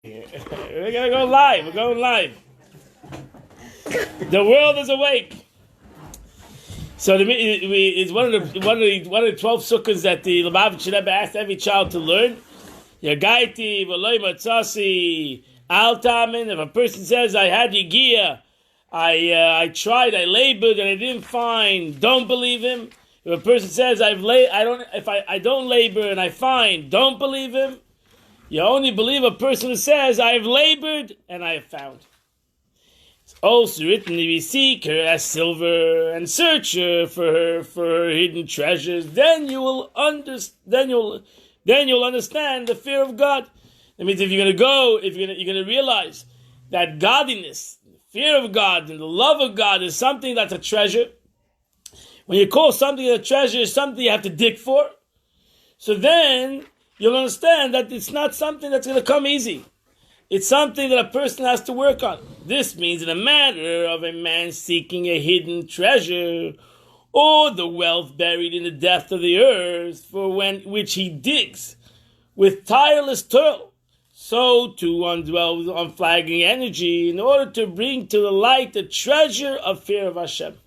We're gonna go live. We're going live. The world is awake. So it's one of the 12 sukkahs that the Lubavitcher Rebbe asked every child to learn. Yagaiti v'loy matzasi al tamin. If a person says, "I had yigia, I tried, I labored, and I didn't find," don't believe him. If a person says, I don't labor and I find, don't believe him. You only believe a person who says, "I have labored and I have found." It's also written, "If you seek her as silver and search her for her hidden treasures, then you'll understand the fear of God." That means if you're gonna realize that godliness, the fear of God, and the love of God is something that's a treasure. When you call something a treasure, it's something you have to dig for. So then you'll understand that it's not something that's going to come easy. It's something that a person has to work on. This means in a matter of a man seeking a hidden treasure, or the wealth buried in the depth of the earth, which he digs with tireless toil, so too undwells unflagging energy in order to bring to the light the treasure of fear of Hashem.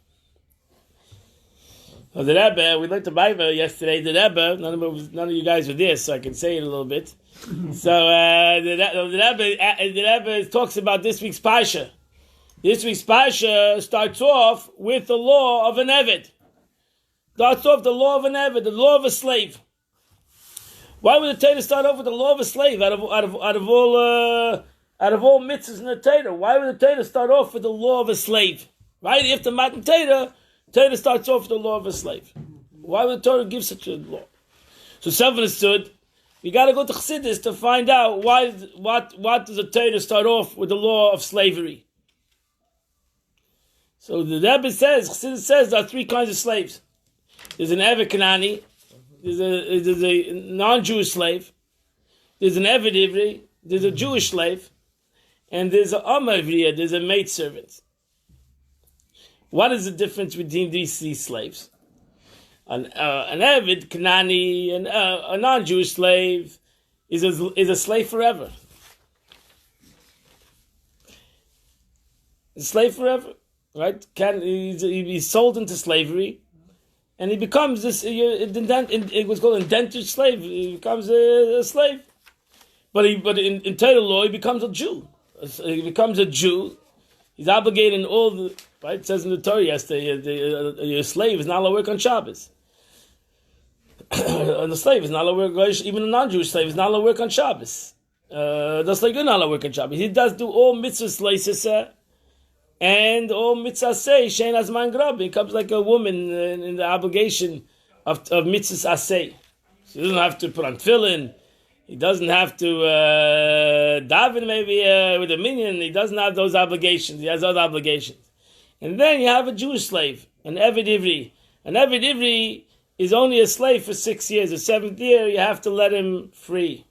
So the Rebbe, we learned the Bible yesterday. The Rebbe, none of you guys were there, so I can say it a little bit. So the Rebbe talks about this week's Parsha. This week's Parsha starts off with the law of an Eved. Starts off the law of an Eved, the law of a slave. Why would the Torah start off with the law of a slave out of all mitzvahs in the Torah? Why would the Torah start off with the law of a slave? Right after Matan Torah starts off with the law of a slave. Why would the Torah give such a law? So self-understood, we got to go to Chassidus to find out what does the Torah start off with the law of slavery. So the Rebbe says, Chassidus says there are three kinds of slaves. There's an Eved Kanani, there's a non-Jewish slave, there's an Eved Ivri, there's a Jewish slave, and there's an Amma Ivriya, there's a maidservant. What is the difference between these slaves? An Eved Kanani, a non-Jewish slave, is a slave forever. A slave forever, right? He's sold into slavery, and he becomes it was called indentured slave. He becomes a slave, but in Torah law he becomes a Jew. He becomes a Jew. He's obligated in all the. Right? It says in the Torah yesterday, your slave is not allowed to work on Shabbos. The slave is not allowed to work, even a non-Jewish slave is not allowed to work on Shabbos. The slave is not allowed to work on Shabbos. He does do all mitzvahs leisesa and all mitzvahs say, shein azman grab. He becomes like a woman in the obligation of mitzvahs asay. So he doesn't have to put on tefillin. He doesn't have to daven maybe with a minyan. He doesn't have those obligations. He has other obligations. And then you have a Jewish slave, an Eved Ivri. An Eved Ivri is only a slave for 6 years. The 7th year, you have to let him free.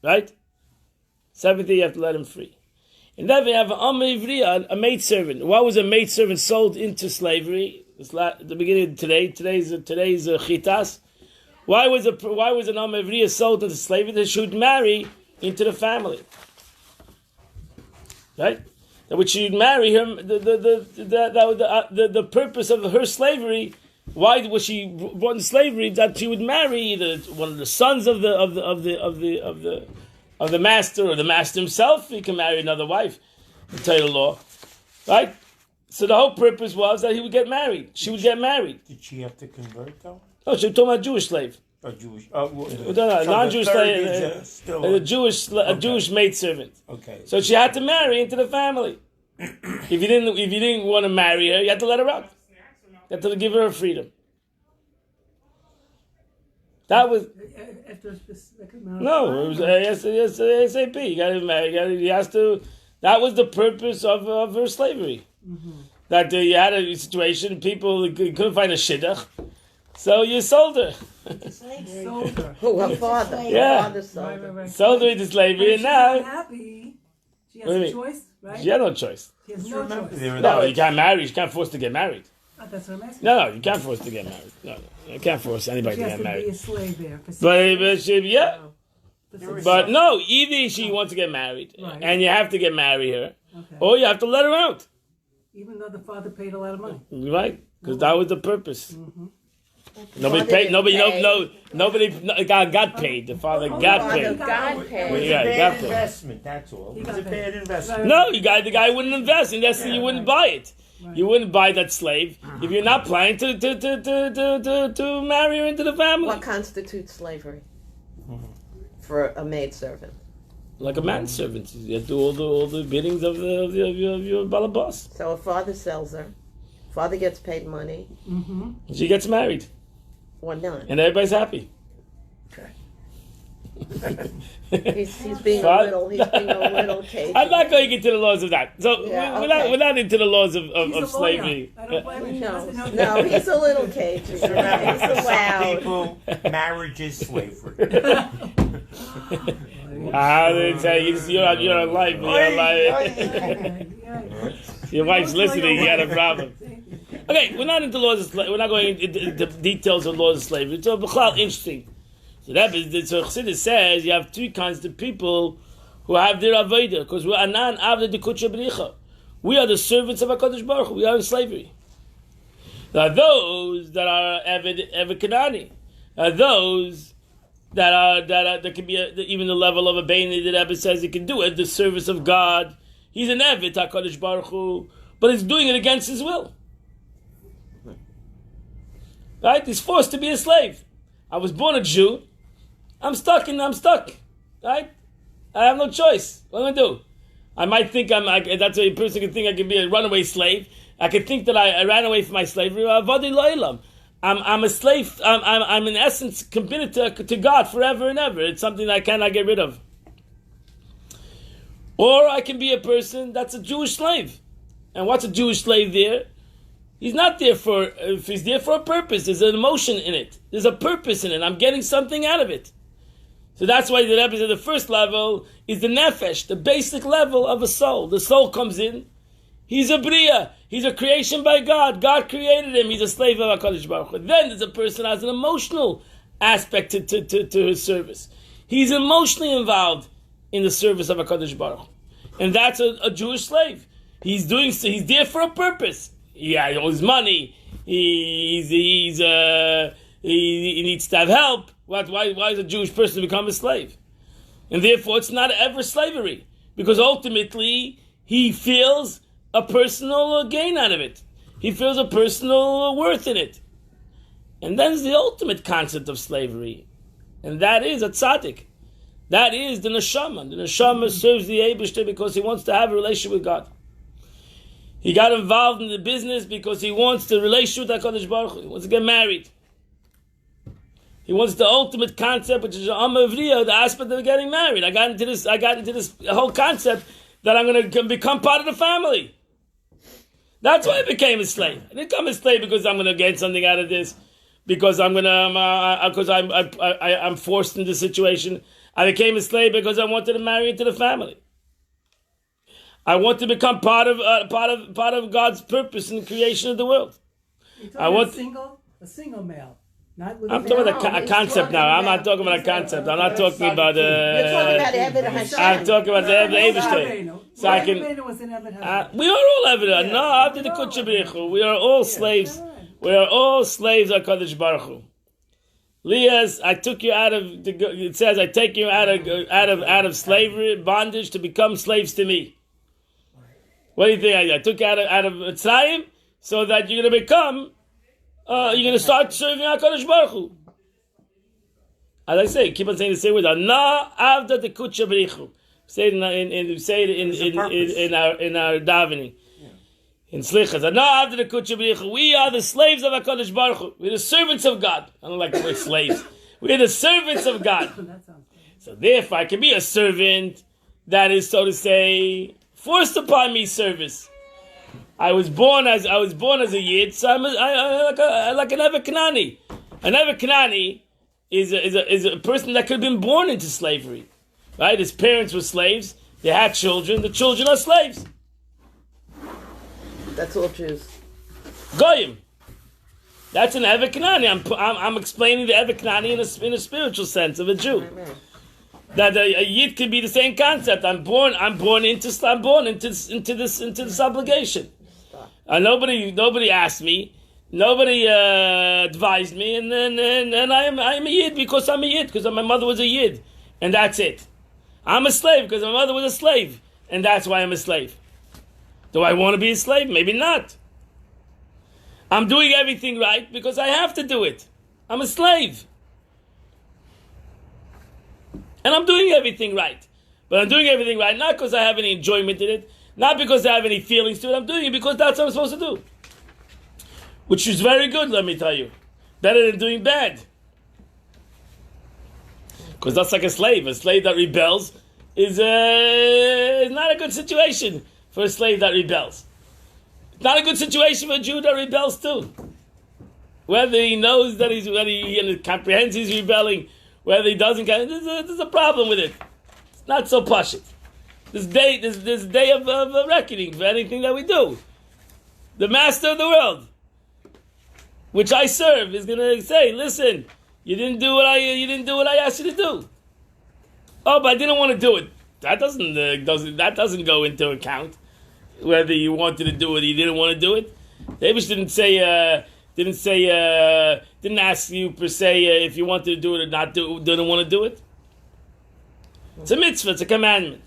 Right? 7th year, you have to let him free. And then you have an Amma Ivri, a maidservant. Why was a maidservant sold into slavery? It's at the beginning of today's chitas. Why was an Amma Ivri sold into slavery? That she would marry into the family. Right? That which she'd marry him. The purpose of her slavery. Why was she brought into slavery? That she would marry either one of the sons of the master, or the master himself. He can marry another wife. In Torah law, right? So the whole purpose was that he would get married. She would get married. Did she have to convert though? No, she was talking about a Jewish slave. A Jewish, non-Jewish slave, a Jewish maidservant. Okay. So she had to marry into the family. If you didn't want to marry her, you had to let her out. You had to give her freedom. That was no. It was ASAP. You got to marry. He has to. That was the purpose of her slavery. Mm-hmm. That you had a situation, people couldn't find a shidduch. So you sold her. Sold her. Who? Her father. Yeah. Her father sold her. Sold her into slavery, and now she's happy. She has a choice, right? She had no choice. She has no choice. No, you can't marry. You can't force to get married. Oh, that's what I'm asking. No, you can't force to get married. No, you can't force anybody to get married. She has to be a slave there. But yeah. But no, either she wants to get married, Right. and you have to marry her, Okay. or you have to let her out. Even though the father paid a lot of money. Right? Because that was the purpose. Mm-hmm. Nobody Father paid. didn't Nobody. pay. Nobody. God got paid. The father got Father paid. God It was paid. Yeah, a you got bad paid. investment, that's all. It was a bad investment. No, the guy wouldn't invest, and that's you wouldn't buy it. Right. You wouldn't buy that slave if you're not planning to marry her into the family, What constitutes slavery for a maidservant? like a manservant. You have to do all the biddings of your balabas. So a father sells her. Father gets paid money Mm-hmm. She gets married, or not. and everybody's happy. He's being a Father- little cagey. I'm not going into the laws of that. So Yeah, we're not into the laws of He's a lawyer. slavery. I don't blame him. He No, doesn't know no, he's a little cagey. He's Remember, for some loud. people, marriage is slavery. Ah, they say you're alive. You're alive. Your wife's listening. You got a problem. Okay, we're not into laws of slavery. We're not going into details of laws of slavery. It's interesting. So Chassidus says you have three kinds of people who have their avodah, because we're anan avda dekutsha b'richa. We are the servants of HaKadosh Baruch Hu. We are in slavery. There are those that are Eved Kanani. There are those that can be even the level of a Beinah that Rebbe says he can do it, the service of God. He's an Eved HaKadosh Baruch Hu, but he's doing it against his will. Right? He's forced to be a slave. I was born a Jew. I'm stuck. Right? I have no choice. What am I going to do? I might think that's a person can think I can be a runaway slave. I could think that I ran away from my slavery. I'm a slave. I'm in essence committed to God forever and ever. It's something I cannot get rid of. Or I can be a person that's a Jewish slave. And what's a Jewish slave there? He's not there if he's there for a purpose. There's an emotion in it. There's a purpose in it. I'm getting something out of it. So that's why the Rebbe said the first level is the nefesh, the basic level of a soul. The soul comes in. He's a bria. He's a creation by God. God created him. He's a slave of HaKadosh Baruch Hu. Then there's a person who has an emotional aspect to his service. He's emotionally involved in the service of HaKadosh Baruch Hu. And that's a Jewish slave. He's there for a purpose. He owes money. He needs to have help. Why is a Jewish person become a slave? And therefore, it's not ever slavery, because ultimately he feels a personal gain out of it. He feels a personal worth in it, and that's the ultimate concept of slavery, and that is a tzaddik. That is the neshama. The neshama serves the Eibishter because he wants to have a relationship with God. He got involved in the business because he wants the relationship with HaKadosh Baruch Hu. He wants to get married. He wants the ultimate concept, which is the aspect of getting married. I got into this whole concept that I'm going to become part of the family. That's why I became a slave. I didn't become a slave because I'm going to get something out of this, because I'm forced into the situation. I became a slave because I wanted to marry into the family. I want to become part of God's purpose in the creation of the world. I want a single male. I'm talking about a concept now. I'm not talking about a concept. I'm not talking about. You're talking about Eved Hashem. I'm talking about the Eibishter. So I can. We are all Eved. No, after the Kutcha B'richu, we are all slaves. We are all slaves of Kadosh Baruch Hu. Lias, I took you out of. It says, I take you out of slavery, bondage, to become slaves to me. What do you think? I took you out of Mitzrayim so that you're going to become. You're going to start serving HaKadosh Baruch Hu. As I say, keep on saying the same word. Na avda de kutcha b'richu. Say it in our davening. In slichas. Na avda de kutcha b'richu. We are the slaves of HaKadosh Baruch Hu. We're the servants of God. I don't like the word slaves. We're the servants of God. So therefore, I can be a servant that is, so to say, forced upon me service. I was born as a Yid, so I'm like an Eved Kanani. An Eved Kanani is a person that could have been born into slavery, right? His parents were slaves. They had children. The children are slaves. That's all Jews. Goyim. That's an Eved Kanani. I'm explaining the Eved Kanani in a spiritual sense of a Jew. That a yid could be the same concept. I'm born into this obligation. Nobody asked me, nobody advised me, and I'm a yid because I'm a yid because my mother was a yid, and that's it. I'm a slave because my mother was a slave, and that's why I'm a slave. Do I want to be a slave? Maybe not. I'm doing everything right because I have to do it. I'm a slave. And I'm doing everything right. But I'm doing everything right not because I have any enjoyment in it, not because I have any feelings to it. I'm doing it because that's what I'm supposed to do. Which is very good, let me tell you. Better than doing bad. Because that's like a slave. A slave that rebels is not a good situation for a slave that rebels. It's not a good situation for a Jew that rebels too. Whether he knows that whether he comprehends he's rebelling, whether he doesn't, there's a problem with it. It's not so pashut. This day of reckoning for anything that we do. The master of the world, which I serve, is going to say, "Listen, you didn't do what I asked you to do. Oh, but I didn't want to do it. That doesn't go into account. Whether you wanted to do it or you didn't want to do it. David didn't ask you per se if you wanted to do it or not didn't want to do it. It's a mitzvah. It's a commandment.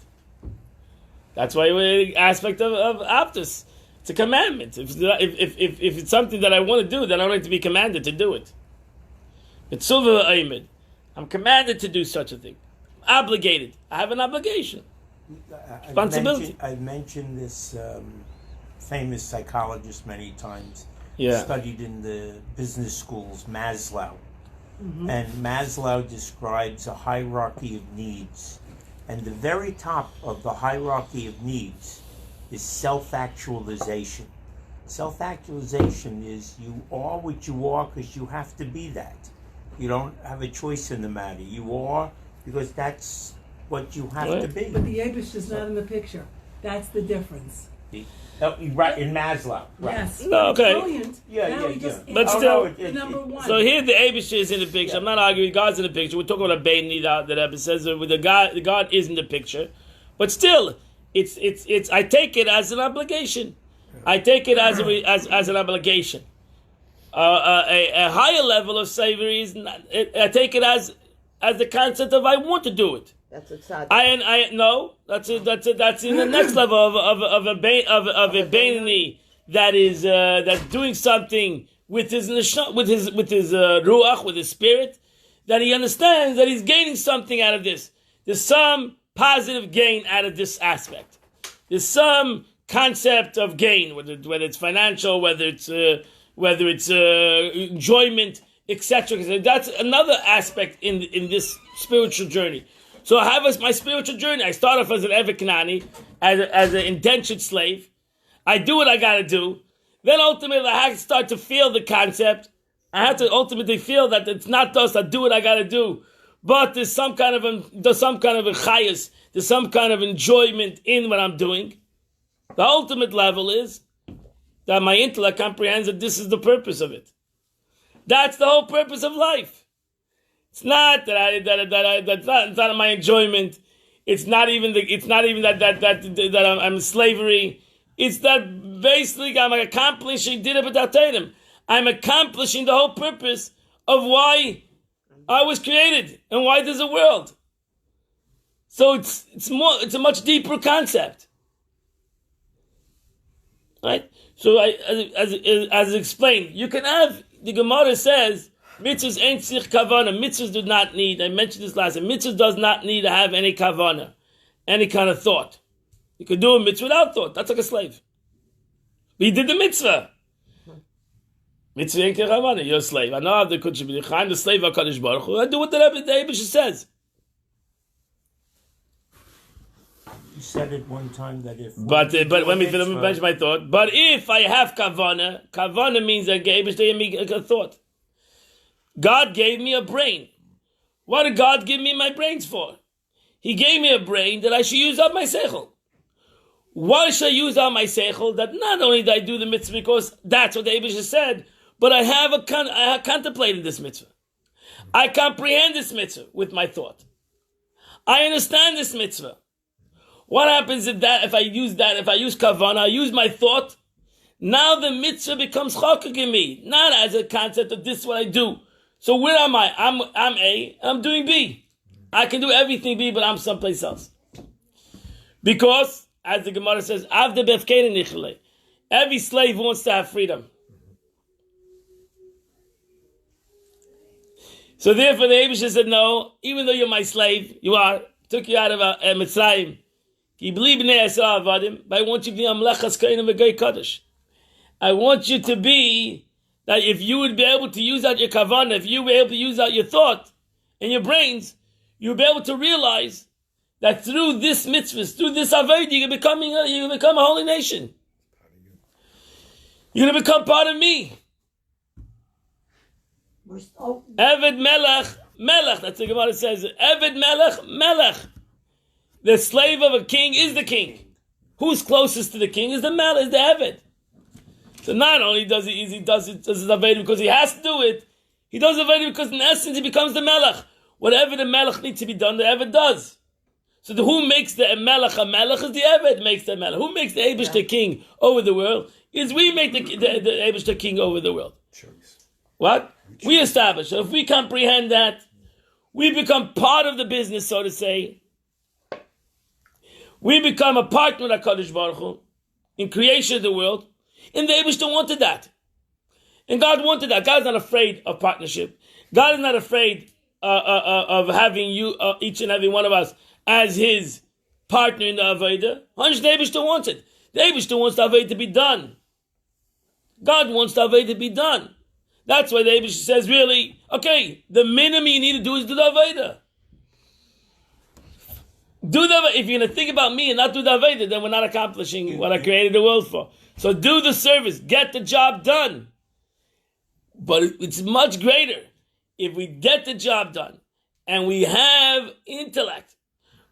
That's why we're the aspect of Aptus. It's a commandment. If it's something that I want to do, then I don't have to be commanded to do it. Mitzvah Aymed. I'm commanded to do such a thing. I'm obligated. I have an obligation. Responsibility. I've mentioned this famous psychologist many times. Yeah. Studied in the business schools, Maslow. Mm-hmm. And Maslow describes a hierarchy of needs. And the very top of the hierarchy of needs is self-actualization. Self-actualization is you are what you are because you have to be that. You don't have a choice in the matter. You are because that's what you have to be. But the Abish is not in the picture. That's the difference. Right, in Maslow. Right. Yes. No, okay. Brilliant. Yeah. But still, number one. so here the Abish is in the picture. Yeah. I'm not arguing God's in the picture. We're talking about a Beinoni that Rebbe says that the God is in the picture. But still, it's I take it as an obligation. I take it as an obligation. A higher level of slavery is not, I take it as the concept of I want to do it. That's exciting. That's in the next level of a Beinoni that's doing something with his ruach, with his spirit, that he understands that he's gaining something out of this. There's some positive gain out of this aspect. There's some concept of gain, whether it's financial, whether it's enjoyment, etc. That's another aspect in this spiritual journey. So I have my spiritual journey. I start off as an Eved Kanani, as an indentured slave. I do what I got to do. Then ultimately I have to start to feel the concept. I have to ultimately feel that it's not just I do what I got to do, but there's some kind of a chayas, there's some kind of enjoyment in what I'm doing. The ultimate level is that my intellect comprehends that this is the purpose of it. That's the whole purpose of life. It's not that's not my enjoyment. It's not even that I'm slavery. It's that basically I'm accomplishing I'm accomplishing the whole purpose of why I was created and why there's a world. So it's a much deeper concept, right? So as explained, you can have the Gemara says. Mitzvahs ain't sich kavana. Mitzvahs do not need, I mentioned this last time, mitzvahs does not need to have any kavana, any kind of thought. You could do a mitzvah without thought. That's like a slave. But he did the mitzvah. Mitzvah ain't kavana. You're a slave. I know how the Kudsh be. I'm the slave of HaKadosh Baruch Hu. I do what the Abish says. You said it one time that if... But let me finish my thought. But if I have kavana means that Abish gave me a thought. God gave me a brain. What did God give me my brains for? He gave me a brain that I should use up my seichel. Why should I use up my seichel? That not only did I do the mitzvah because that's what the Abish said, but I have contemplated this mitzvah. I comprehend this mitzvah with my thought. I understand this mitzvah. What happens if I use kavanah, I use my thought, now the mitzvah becomes chokek in me, not as a concept of this is what I do. So where am I? I'm A, and I'm doing B. I can do everything B, but I'm someplace else. Because, as the Gemara says, Avde befkein nichle. Every slave wants to have freedom. So therefore the Eibusha said, no, even though you're my slave, you are, took you out of Mitzrayim, but I want you to be Amlechas Kainim V'Gei Kaddish. I want you to be, that if you would be able to use out your kavanah, if you were able to use out your thought and your brains, you'll be able to realize that through this mitzvah, through this avodah, you're going to become a holy nation. You're going to become part of me. Eved Melech, that's what the Gemara says. Eved Melech. The slave of a king is the king. Who's closest to the king is the Melech, is the Eved. So not only does he does his avodah because he has to do it, he does avodah because in essence he becomes the Melech. Whatever the Melech needs to be done, the Eved does. So who makes the Melech a Melech is the Eved makes the Melech. Who makes the Eibush the king over the world is we make the Eibush the king over the world. What? We establish. So if we comprehend that, we become part of the business, so to say. We become a partner with HaKadosh Baruch Hu in creation of the world. And the Eibishter wanted that. And God wanted that. God is not afraid of partnership. God is not afraid of having you, each and every one of us, as his partner in the Avodah. The Eibishter wants it. The Eibishter wants the Avodah to be done. God wants the Avodah to be done. That's why the Eibishter says, really, okay, the minimum you need to do is do the Avodah. If you're going to think about me and not do the Avodah, then we're not accomplishing what I created the world for. So do the service, get the job done. But it's much greater if we get the job done and we have intellect,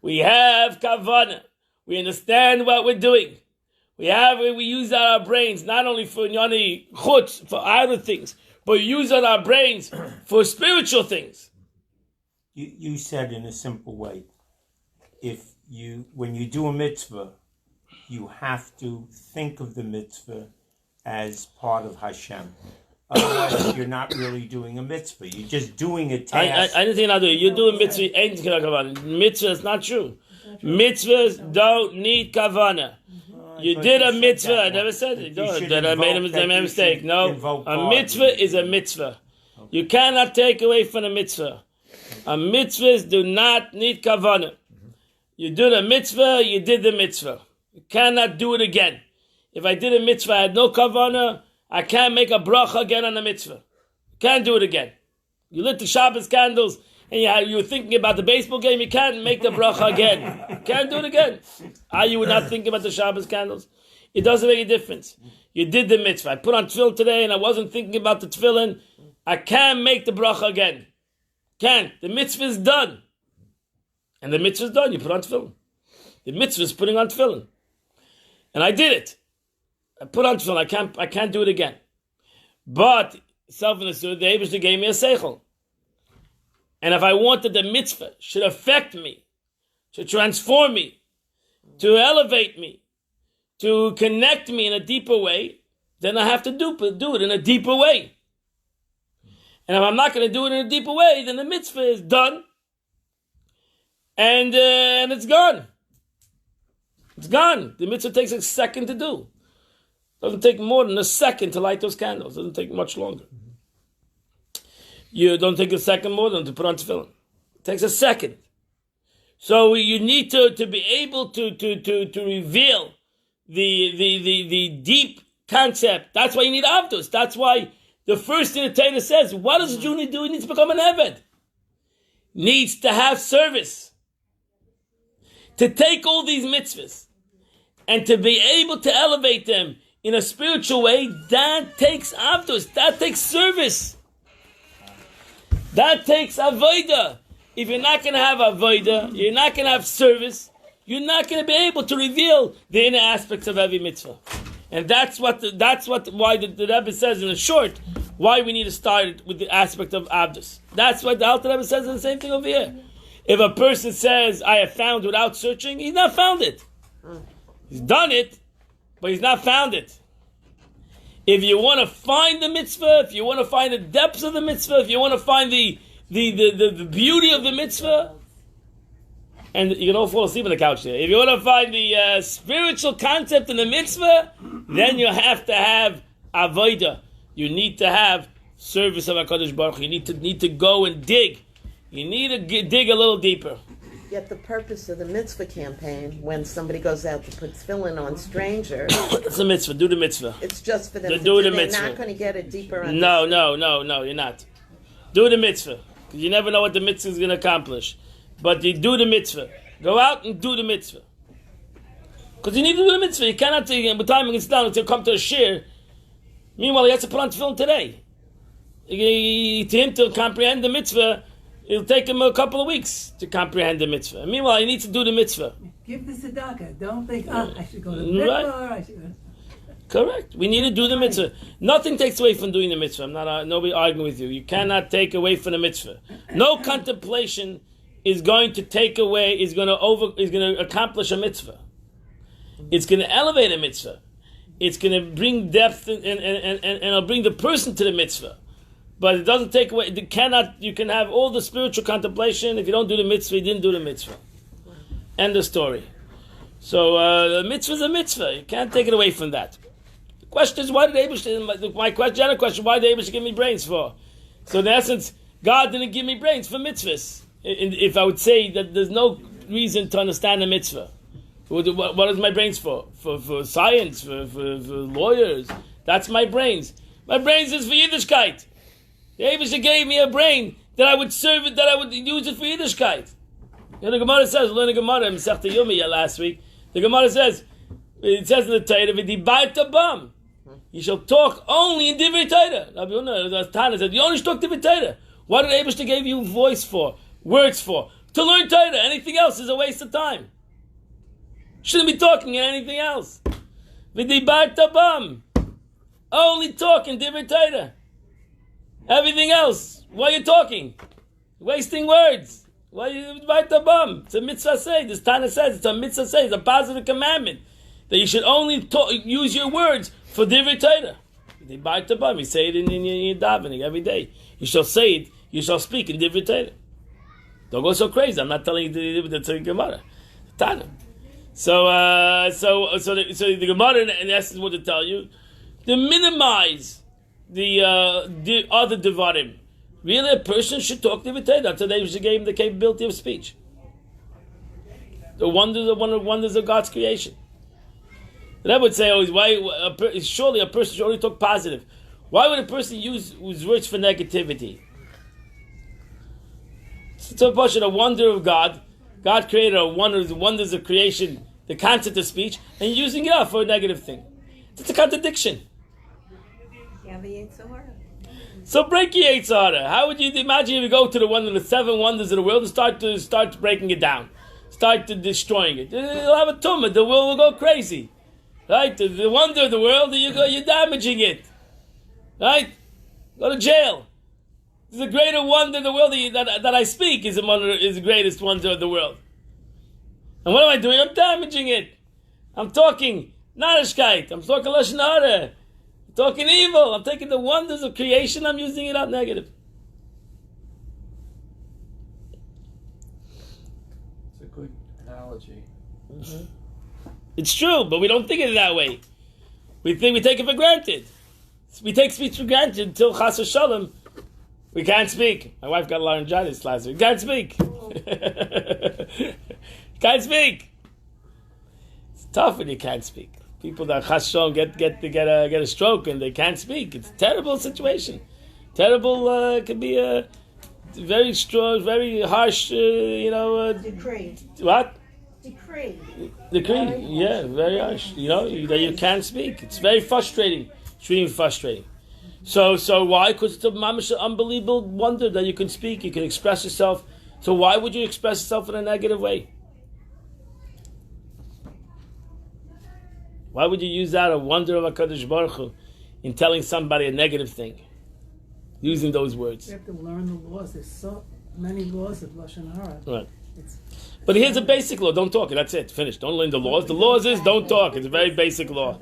we have kavanah, we understand what we're doing. We use our brains not only for yoni chutz, for other things, but use our brains for spiritual things. You said in a simple way, when you do a mitzvah, you have to think of the mitzvah as part of Hashem. Otherwise, you're not really doing a mitzvah. You're just doing a task. I didn't think I'll do it. You're doing mitzvah. Mitzvah is not true. Mitzvahs don't need kavanah. You did a mitzvah. I never said it. That I made a mistake. No, a mitzvah is a mitzvah. You cannot take away from a mitzvah. A mitzvahs do not need kavanah. You did a mitzvah, you did the mitzvah. You cannot do it again. If I did a mitzvah, I had no kavanah, I can't make a bracha again on the mitzvah. Can't do it again. You lit the Shabbos candles and you were thinking about the baseball game, you can't make the bracha again. Can't do it again. You were not thinking about the Shabbos candles. It doesn't make a difference. You did the mitzvah. I put on tefillin today and I wasn't thinking about the tefillin. I can't make the bracha again. Can't. The mitzvah is done. And the mitzvah is done. You put on tefillin. The mitzvah is putting on tefillin. And I did it. I put on tefillin. I can't do it again. But self-understood, the Eibishter gave me a seichel. And if I wanted the mitzvah should affect me, to transform me, to elevate me, to connect me in a deeper way, then I have to do it in a deeper way. And if I'm not going to do it in a deeper way, then the mitzvah is done. And it's gone. It's gone. The mitzvah takes a second to do. Doesn't take more than a second to light those candles. Doesn't take much longer. You don't take a second more than to put on tefillin. It takes a second. So you need to be able to reveal the deep concept. That's why you need avdus. That's why the first thing the Torah says, what does a Jew need to do? He needs to become an eved. Needs to have service. To take all these mitzvahs and to be able to elevate them in a spiritual way, that takes avdus. That takes service. That takes avodah. If you're not going to have avodah, you're not going to have service, you're not going to be able to reveal the inner aspects of every mitzvah. And that's why the Rebbe says in a short, why we need to start with the aspect of avdus. That's what the Alter Rebbe says in the same thing over here. If a person says, I have found without searching, he's not found it. He's done it, but he's not found it. If you want to find the mitzvah, if you want to find the depths of the mitzvah, if you want to find the beauty of the mitzvah, and you can all fall asleep on the couch there. If you want to find the spiritual concept in the mitzvah, then you have to have avodah. You need to have service of HaKadosh Baruch Hu. You need to go and dig. You need to dig a little deeper. Yet the purpose of the mitzvah campaign, when somebody goes out to put tefillin on strangers, it's a mitzvah. Do the mitzvah. it's just for them to Do do. the They're mitzvah. not going to get a deeper No, understanding. you're not. Do the mitzvah. Because you never know what the mitzvah is going to accomplish. But you do the mitzvah. Go out and do the mitzvah. Because you need to do the mitzvah. You cannot take it. By the time it's done, to come to a shir. Meanwhile, he has to put on tefillin today. To him to comprehend the mitzvah, it'll take him a couple of weeks to comprehend the mitzvah. Meanwhile, he needs to do the mitzvah. Give the tzedakah. Don't think, I should go to the mitzvah. I should. Correct. We need to do the mitzvah. Nothing takes away from doing the mitzvah. I'm not nobody arguing with you. You cannot take away from the mitzvah. No contemplation is going to take away. Is going to accomplish a mitzvah. It's going to elevate a mitzvah. It's going to bring depth and it'll bring the person to the mitzvah. But it doesn't take away. You can have all the spiritual contemplation. If you don't do the mitzvah, you didn't do the mitzvah. End of story. So the mitzvah is a mitzvah. You can't take it away from that. The question is, why did Abish? My general question: why did Abish give me brains for? So in essence, God didn't give me brains for mitzvahs. If I would say that there's no reason to understand a mitzvah, what is my brains for? For science, for lawyers. That's my brains. My brains is for Yiddishkeit. The Abish gave me a brain that I would serve it, that I would use it for Yiddishkeit. The Gemara says, we learned a Gemara in Masechta Yoma last week. The Gemara says, it says in the Torah, "V'dibarta bam." You shall talk only in Divrei Torah. Rabbi Yonah, Tana said, you only talk Divrei Torah. What did Abish give you voice for, words for? To learn Torah. Anything else is a waste of time. Shouldn't be talking in anything else. V'dibarta bam. Only talk in Divrei Torah. Everything else, why are you talking? Wasting words. Why are you invite the bum? It's a mitzvah say. This Tana says it's a mitzvah say. It's a positive commandment that you should only use your words for divrei Torah. They bite the bum. You say it in your davening every day. You shall say it. You shall speak in divrei Torah. Don't go so crazy. I'm not telling you the Gemara. Tana. So the Gemara in essence what to tell you to minimize the other devarim. Really, a person should talk to Torah. That's why they gave him the capability of speech. The wonders of God's creation. And I would say always, surely a person should only talk positive. Why would a person use words for negativity? It's a wonder of God. God created wonders of creation, the concept of speech, and using it up for a negative thing. It's a contradiction. So break your Yetzer Hara. How would you imagine if you go to the 7 wonders of the world and start breaking it down, start destroying it? You'll have a tumor. The world will go crazy, right? The wonder of the world, you're damaging it, right? Go to jail. The greater wonder of the world that I speak is the greatest wonder of the world. And what am I doing? I'm damaging it. I'm talking narishkeit. I'm talking lashon hara. Talking evil. I'm taking the wonders of creation. I'm using it out negative. It's a good analogy. Mm-hmm. It's true, but we don't think of it that way. We take it for granted. We take speech for granted until chas v'shalom we can't speak. My wife got laryngitis last week. Can't speak. Can't speak. It's tough when you can't speak. People that chas v'shalom get a stroke and they can't speak. It's a terrible situation. Terrible can be a very strong, very harsh. Decree. What? Decree. Decree. Yeah, very harsh. That you can't speak. It's very frustrating. Extremely frustrating. So why? Because it's a mamish unbelievable wonder that you can speak, you can express yourself. So why would you express yourself in a negative way? Why would you use that, a wonder of HaKadosh Baruch Hu, in telling somebody a negative thing? Using those words. We have to learn the laws. There's so many laws of Lashon Hara. Right. It's But here's a basic law. Don't talk. That's it. Finished. Don't learn the laws. The laws is don't talk. It's a very basic law.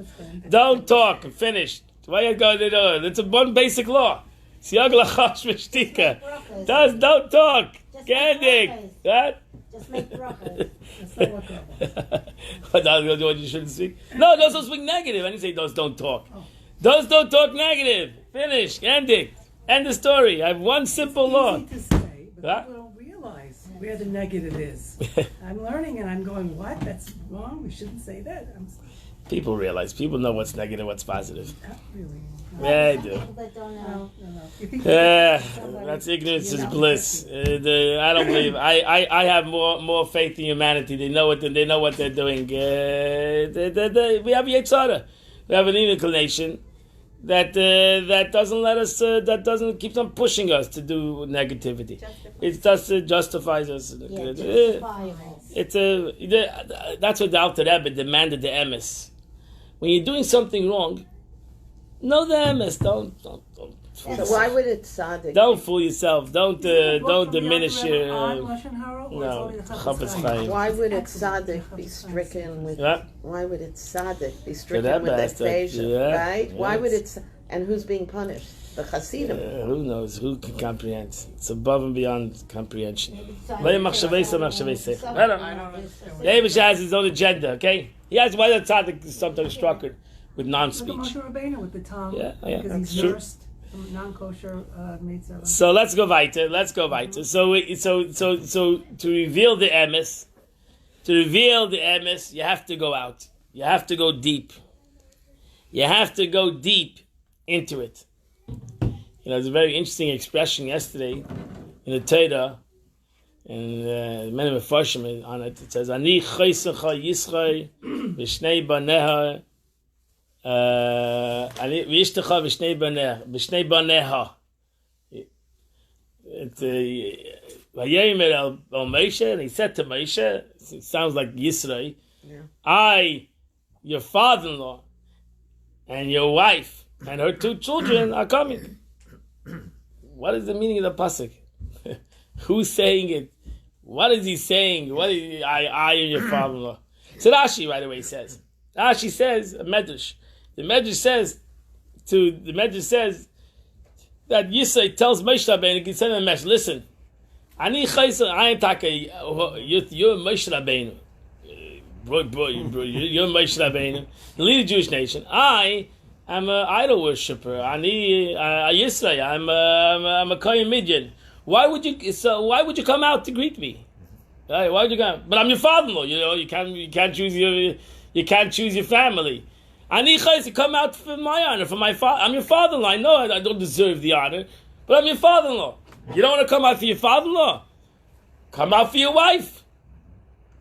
Don't talk. Finished. Why you going to do it? It's a one basic law. Siag lachash v'shtika. Don't talk. Gandig. What? Just make brachas. That's not what that was. What you shouldn't speak? No, those don't speak negative. I didn't say those don't talk. Those don't talk negative. Finish. Gandig. End the story. I have one simple law. Easy to say, but Huh? people don't realize where the negative is. I'm learning and I'm going, what? That's wrong. We shouldn't say that. People realize. People know what's negative, what's positive. Not really. Yeah, they do. People that don't know. No. You think Yeah, that's ignorance is bliss. I don't believe. I have more faith in humanity. They know what they're doing. We have a Yetzirah. We have an inclination that doesn't let us. That doesn't keep on pushing us to do negativity. It just justifies us. Yeah, justifiable. That's what the Alter Rebbe demanded the emes. When you're doing something wrong, know the emes. Don't So why would it tzaddik? Don't fool yourself. Don't from the diminish Alter Rebbe on your. Lashon Hara, or No, it's only the Chafetz Chafetz Chaim. Chaim? Why would it Excellent. tzaddik be stricken with? Yeah. Why would it tzaddik be The stricken Rebbe with has to- aphasia? yeah, Right? Why yes. would it? And who's being punished? The Hasidim. Who knows? Who can comprehend? It's above and beyond comprehension. Some- Lay machshavesa, machshavesa. some- I don't- I don't The Abish has his own agenda. Okay, he has why the tzaddik is sometimes struck with Look at non-speech. Moshe Rabbeinu with the tongue, Yeah, because that's he's true. nursed from non-kosher mitzvah. So let's go weiter. So to reveal the emes, you have to go out. You have to go deep. You have to go deep into it. There's a very interesting expression yesterday in the Torah, and many Mefarshim on it. It says, "Ani chaysecha Yisrael v'shnei baneha, ani v'ishtecha v'shnei baneha." Vayomer el Moshe, and he said to Moshe, it sounds like Yisrael, I, your father-in-law, and your wife, and her 2 children are coming. What is the meaning of the pasuk? Who's saying it? What is he saying? I and your father-in-law? So Rashi right away says. Rashi says a medrash. The medrash says that Yisrael tells Moshe Rabbeinu, he said to Moshe, listen, I am taka. You're Moshe Rabbeinu. You're Moshe Rabbeinu. You lead the Jewish nation. I am an idol worshiper. Yisrael. I'm a Kohen Midian. Why would you come out to greet me? Why would you come? But I'm your father-in-law. You can't choose your family. Ani chayes, come out for my honor, for my father. I'm your father-in-law. I know I don't deserve the honor, but I'm your father-in-law. You don't want to come out for your father-in-law? Come out for your wife.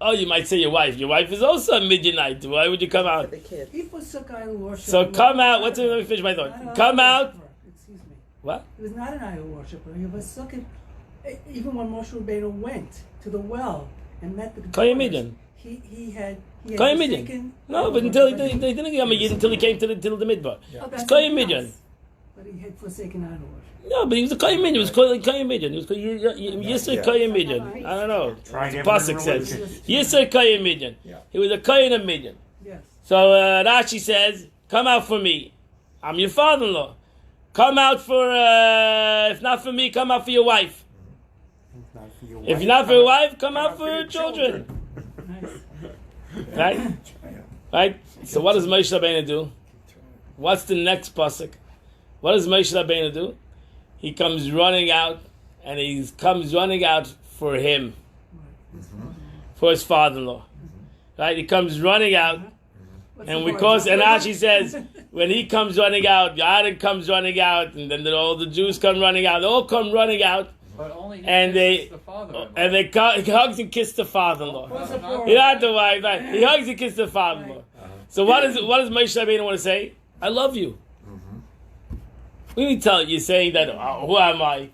Oh, you might say your wife. Your wife is also a Midianite. Why would you come out? For the kids. He was such idol worshiper. So come out. Let me finish my Not thought. an Come idol out. worshiper. Excuse me. What? He was not an idol worshiper. He was sucking. Even when Moshe Rabbeinu went to the well and met the Kohen daughters, Midian. he had Kohen Midian. forsaken No, idol but until worship. they didn't become a Yid until he came to the midbar. Oh, It's that's Kohen something Midian. else. But he had forsaken idol worship. No, but he was a Kohen Midian. He was called Kohen Midian. He was called Yisrael Kohen Midian. I don't know. Tried every Pasuk says religion. Yisrael Kohen Midian. Yeah. He was a Kohen of Midian. Yes. So Rashi says, "Come out for me. I'm your father-in-law. Come out for if not for me, come out for your wife. If you're not for your wife, come out for your children." Nice. Right? Right? So what does Moshe Rabbeinu do? What's the next pasuk? What does Moshe Rabbeinu do? He comes running out, and he comes running out for him, for his father-in-law. Right? He comes running out, What's and the because word? and Rashi says when he comes running out, Yaron comes running out, and then all the Jews come running out. They all come running out, But only he and kisses they the father. and they he hugs and kisses the father-in-law. What's the Not- He not the wife, right? He hugs and kisses the father-in-law. So what does Moshe Rabbeinu want to say? I love you. What do you tell you saying that? Oh, who am I?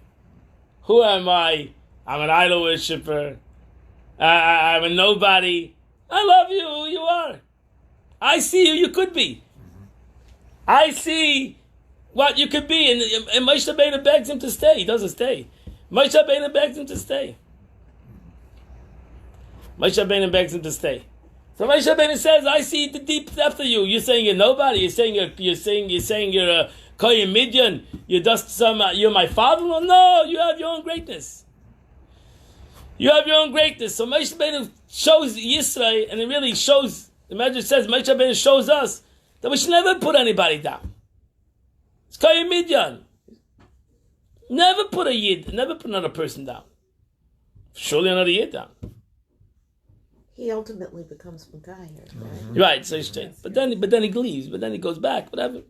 Who am I? I'm an idol worshiper. I'm a nobody. I love you. Who you are. I see who you could be. I see what you could be. And Moshe Rabbeinu begs him to stay. He doesn't stay. Moshe Rabbeinu begs him to stay. Moshe Rabbeinu begs him to stay. So Moshe Rabbeinu says, I see the deep depth of you. You're saying you're nobody. You're saying you're a Kohen Midian. You're just you're my father-in-law. No, you have your own greatness. You have your own greatness. So Moshe Rabbeinu shows Yisrael, and it really shows, the Medrash says, Moshe Rabbeinu shows us that we should never put anybody down. It's Kohen Midian. Never put a Yid, never put another person down. Surely another Yid down. He ultimately becomes Bukiet, right? Right, so straight. But then he leaves. But then he goes back. Whatever.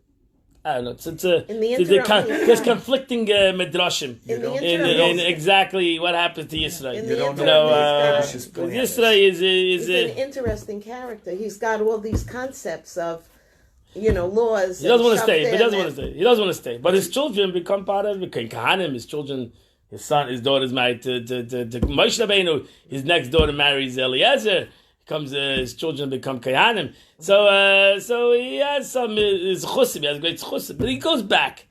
I don't know. It's In the interim, there's conflicting midrashim In the in exactly what happens to Yisrael. In You the don't interim, know he's got- Yisrael is he's an interesting character. He's got all these concepts of, laws. he doesn't want to and stay. But he doesn't shaftim want to stay. He doesn't want to stay. But his children become part of it. Kahanim, his children, his son, his daughter's married to Moshe Rabbeinu. His next daughter marries Eliezer. His children become Kahanim. So he has some his chusim. He has great chusim. But he goes back.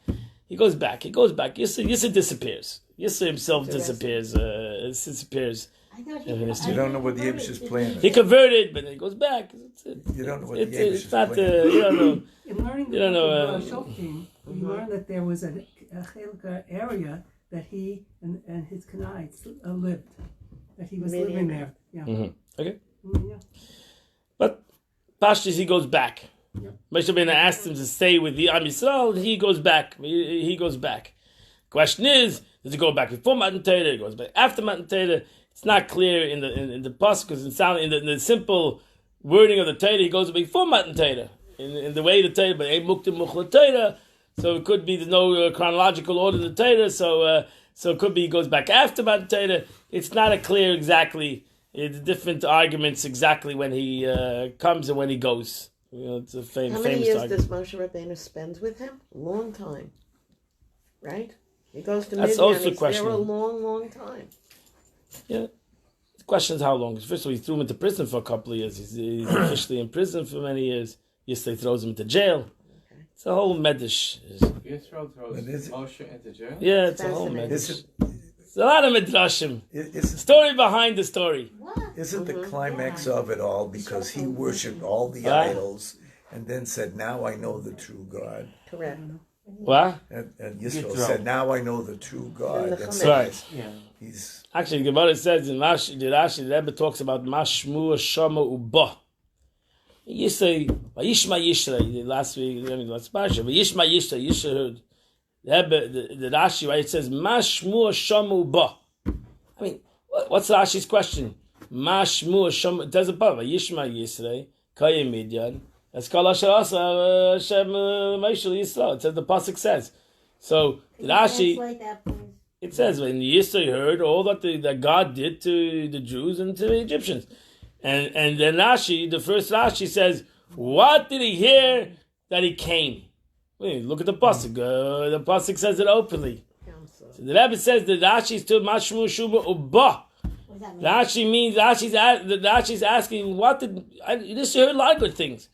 Yisra disappears. Yisra himself disappears. Disappears. You don't know what the Yibsh's plan is. He converted, but then he goes back. You don't know what the It's Yibsh's not. plan is. You don't know. In learning You don't know, the Shoftim, we learned that there was a Chelka area that he and his Kenites lived. That he was living there. Yeah. Okay. Yeah. But Pashtus, he goes back. Yep. Moshe Rabbeinu asked him to stay with the Am Yisrael. He goes back. He goes back. Question is, does he go back before Matan Torah? He goes back after Matan Torah. It's not clear in the pasuk because in the simple wording of the Torah, he goes before Matan Torah. In the way the Torah, but ain't muktim muchla Torah. So it could be there's no chronological order of the Torah. So it could be he goes back after Matan Torah. It's not a clear exactly. It's different arguments exactly when he comes and when he goes. It's a How famous many years argument. does Moshe Rabbeinu spend with him? Long time, right? He goes to That's Midian. also a He's question. there a long time. Yeah. The question is how long. First of all, he threw him into prison for a couple of years. He's officially in prison for many years. Yesterday throws him into jail. It's a whole medish. Yisrael throws But is it- Moshe into jail? Yeah, it's a whole Fascinating. medish. It's a lot of midrashim. Isn't Story behind the story. the climax of it all because he worshipped all the Right. idols and then said, "Now I know the true God." Correct. What? And Yisrael Yisrael. said, "Now I know the true God." And the And Chametz. so Right. Yeah. he's Actually, the Gemara says in Rashi, the Rebbe talks about Mashmu Shama Uba. Yisrael, Vayishma Yisrael, last Parsha, Vayishma Yisrael, Yisrael heard. The Rashi, right, it says Mashmu Shama Uba. I mean, what's Rashi's question? Mashmu Shama, it doesn't bother. Vayishma Yisrael, Kayim Midian, that's called Asher Asa Hashem Moshe Yisrael. It says, the Pasuk says. So, the Rashi, Translate that, please. it says when Yisrael heard all that God did to the Jews and to the Egyptians, and then Rashi, the first Rashi says, what did he hear that he came? Wait, look at the pasuk. The pasuk says it openly. So the Rebbe says that Rashi is to Mashmu Shuba Uba. What does that mean? Rashi means Rashi's asking what did Yisrael heard a lot of good things,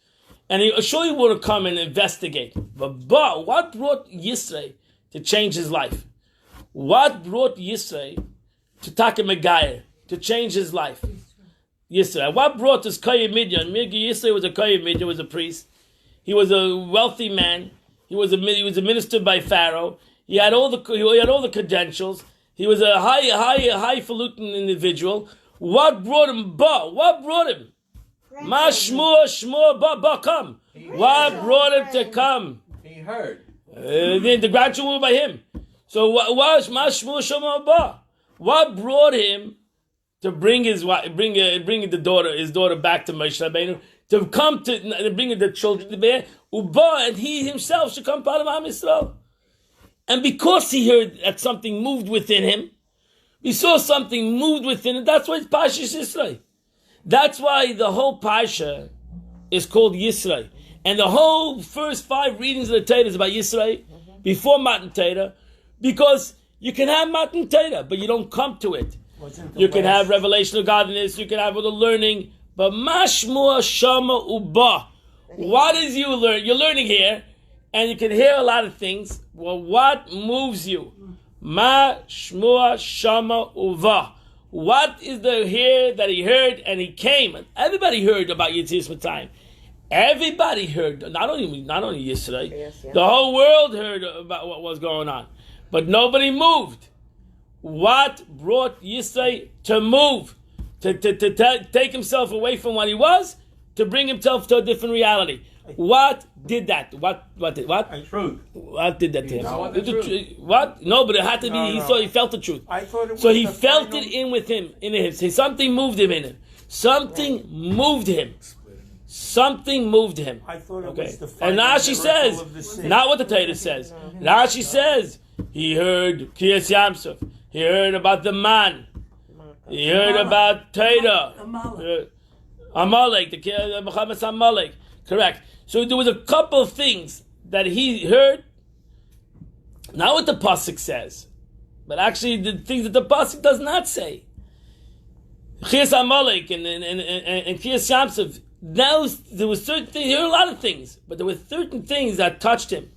and he surely would have come and investigate. But what brought Yisrael to change his life? What brought Yisrael to Taka Megayer, to change his life? Yisrael. What brought this Kohen Midian? Yisrael was a Kohen Midian, was a priest. He was a wealthy man. He was a minister by Pharaoh. He had all the credentials. He was a highfalutin individual. What brought him? What brought him? Mashmur, ba, come. What brought him to come? He heard. The graduate was by him. So what was Mashmur Shama Ba? What brought him to bring his his daughter back to Moshe Rabbeinu, to come to bring the children to bear Uba, and he himself should come part of Am Yisrael. And because he heard that something moved within him, we saw something moved within him. That's why it's Parshas Yisrael. That's why the whole Parsha is called Yisrael, and the whole first 5 readings of the Torah is about Yisrael before Matan Torah, because you can have Matan Torah, but you don't come to it. You can have revelation of godliness, you can have all the learning, but Mashmur Shama Uba. What is you learn? You're learning here, and you can hear a lot of things. Well, what moves you? Ma shmua shama uva. What is the here that he heard and he came? Everybody heard about Yetzias Mitzrayim. Everybody heard, not only yesterday. Yes, yeah. The whole world heard about what was going on, but nobody moved. What brought Yisrael to move, to take himself away from what he was, to bring himself to a different reality? What did that? What? Truth. What did that to him? know the truth. What? No, but it had to be. No, He no. saw. He felt the truth. I thought it was So he the felt final- it in with him, in him. Something moved him in him. Something moved him. Something moved him. I thought it Okay. was the final And Rashi miracle says, of the sea. not what the Torah says. Rashi says he heard Kriyas Yamsuf. He heard about the man. He heard about Torah. Amalek, the Muhammad's Amalek. Correct. So there was a couple of things that he heard. Not what the pasuk says, but actually the things that the pasuk does not say. Kriyas Amalek and Kriyas Yamsuf. There was certain things. He heard a lot of things, but there were certain things that touched him.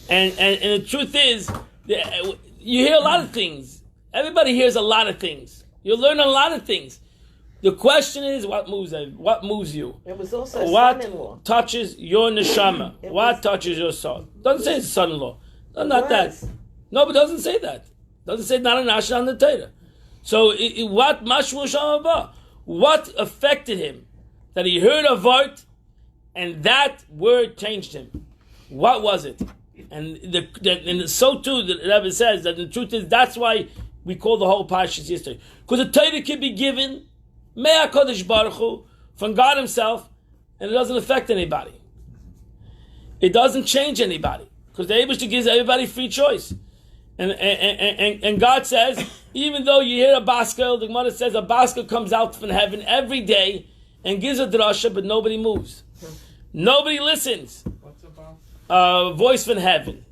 And the truth is, you hear a lot of things. Everybody hears a lot of things. You learn a lot of things. The question is, what moves you? It was also a What son-in-law. touches your neshama? What touches your soul? Doesn't say it's son-in-law. No, not that. Was. No, but it doesn't say that. Doesn't say not a nash on the Torah. So what mashmu shamaba? What affected him? That he heard a word, and that word changed him. What was it? And so too, the Rabbi says that the truth is that's why we call the whole parashas yesterday, because the Torah can be given Mea Kodesh Baruch Hu, from God Himself, and it doesn't affect anybody. It doesn't change anybody, because the Eibusher gives everybody free choice. And God says, even though you hear a baskel, the Gemara says a baskel comes out from heaven every day and gives a drasha, but nobody moves. Nobody listens. What's about? A voice from heaven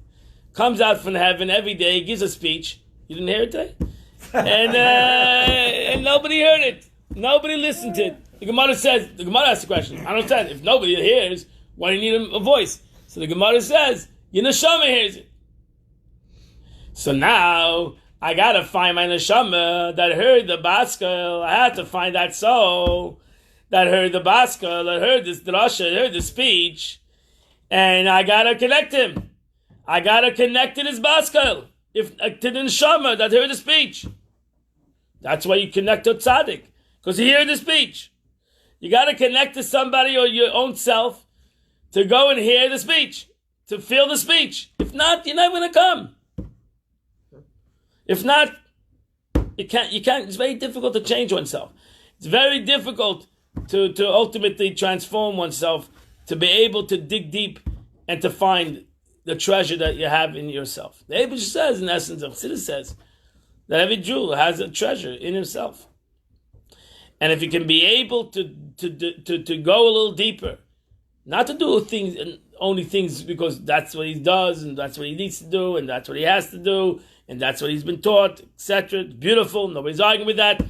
comes out from heaven every day, gives a speech. You didn't hear it today? And nobody heard it. Nobody listened to it. The Gemara asks the question, I don't understand. If nobody hears, why do you need a voice? So the Gemara says, your neshama hears it. So now, I gotta find my neshama that heard the baskel. I had to find that soul that heard the baskel, that heard this drasha, heard the speech, and I gotta connect him. I gotta connect to this baskel, to the neshama that heard the speech. That's why you connect to tzaddik, because he heard the speech. You gotta connect to somebody or your own self to go and hear the speech, to feel the speech. If not, you're not gonna come. If not, you can't. It's very difficult to change oneself. It's very difficult to ultimately transform oneself, to be able to dig deep and to find the treasure that you have in yourself. The Eibusher says, in essence, the Chassidus says, that every Jew has a treasure in himself. And if you can be able to go a little deeper, not to do only things because that's what he does, and that's what he needs to do, and that's what he has to do, and that's what he's been taught, etc. It's beautiful. Nobody's arguing with that.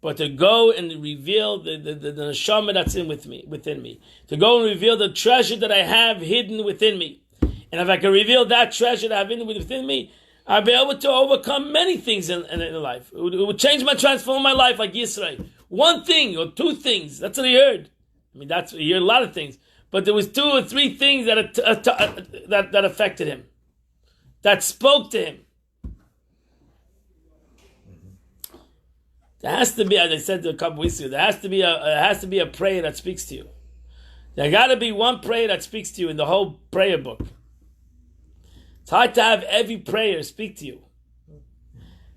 But to go and reveal the neshama that's within me. To go and reveal the treasure that I have hidden within me. And if I can reveal that treasure that I have hidden within me, I'll be able to overcome many things in life. It would change transform my life like Yisrael. One thing or two things. That's what he heard. I mean, he heard a lot of things. But there was 2 or 3 things that affected him. That spoke to him. There has to be, as I said a couple weeks ago, there has to be a prayer that speaks to you. There got to be one prayer that speaks to you in the whole prayer book. It's hard to have every prayer speak to you.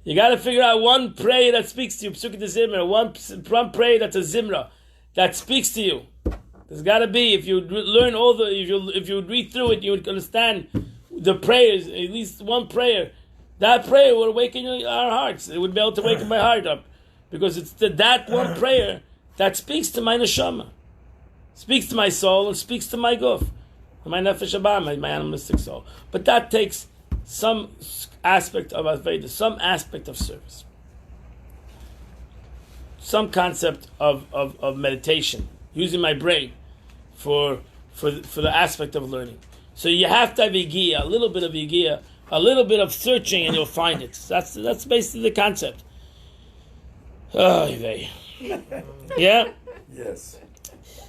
You got to figure out one prayer that speaks to you, Psukei de Zimra, one prayer that's a Zimra that speaks to you. There's got to be. If you learn if you read through it, you would understand the prayers. At least one prayer. That prayer would awaken our hearts. It would be able to wake my heart up. Because it's that one prayer that speaks to my neshama, speaks to my soul, and speaks to my guf, my nefesh haba, my animalistic soul. But that takes some aspect of Aveda, some aspect of service, some concept of meditation, using my brain for the aspect of learning. So you have to have yigia, a little bit of yigia, a little bit of searching, and you'll find it. That's basically the concept. Oh, yeah. Yes.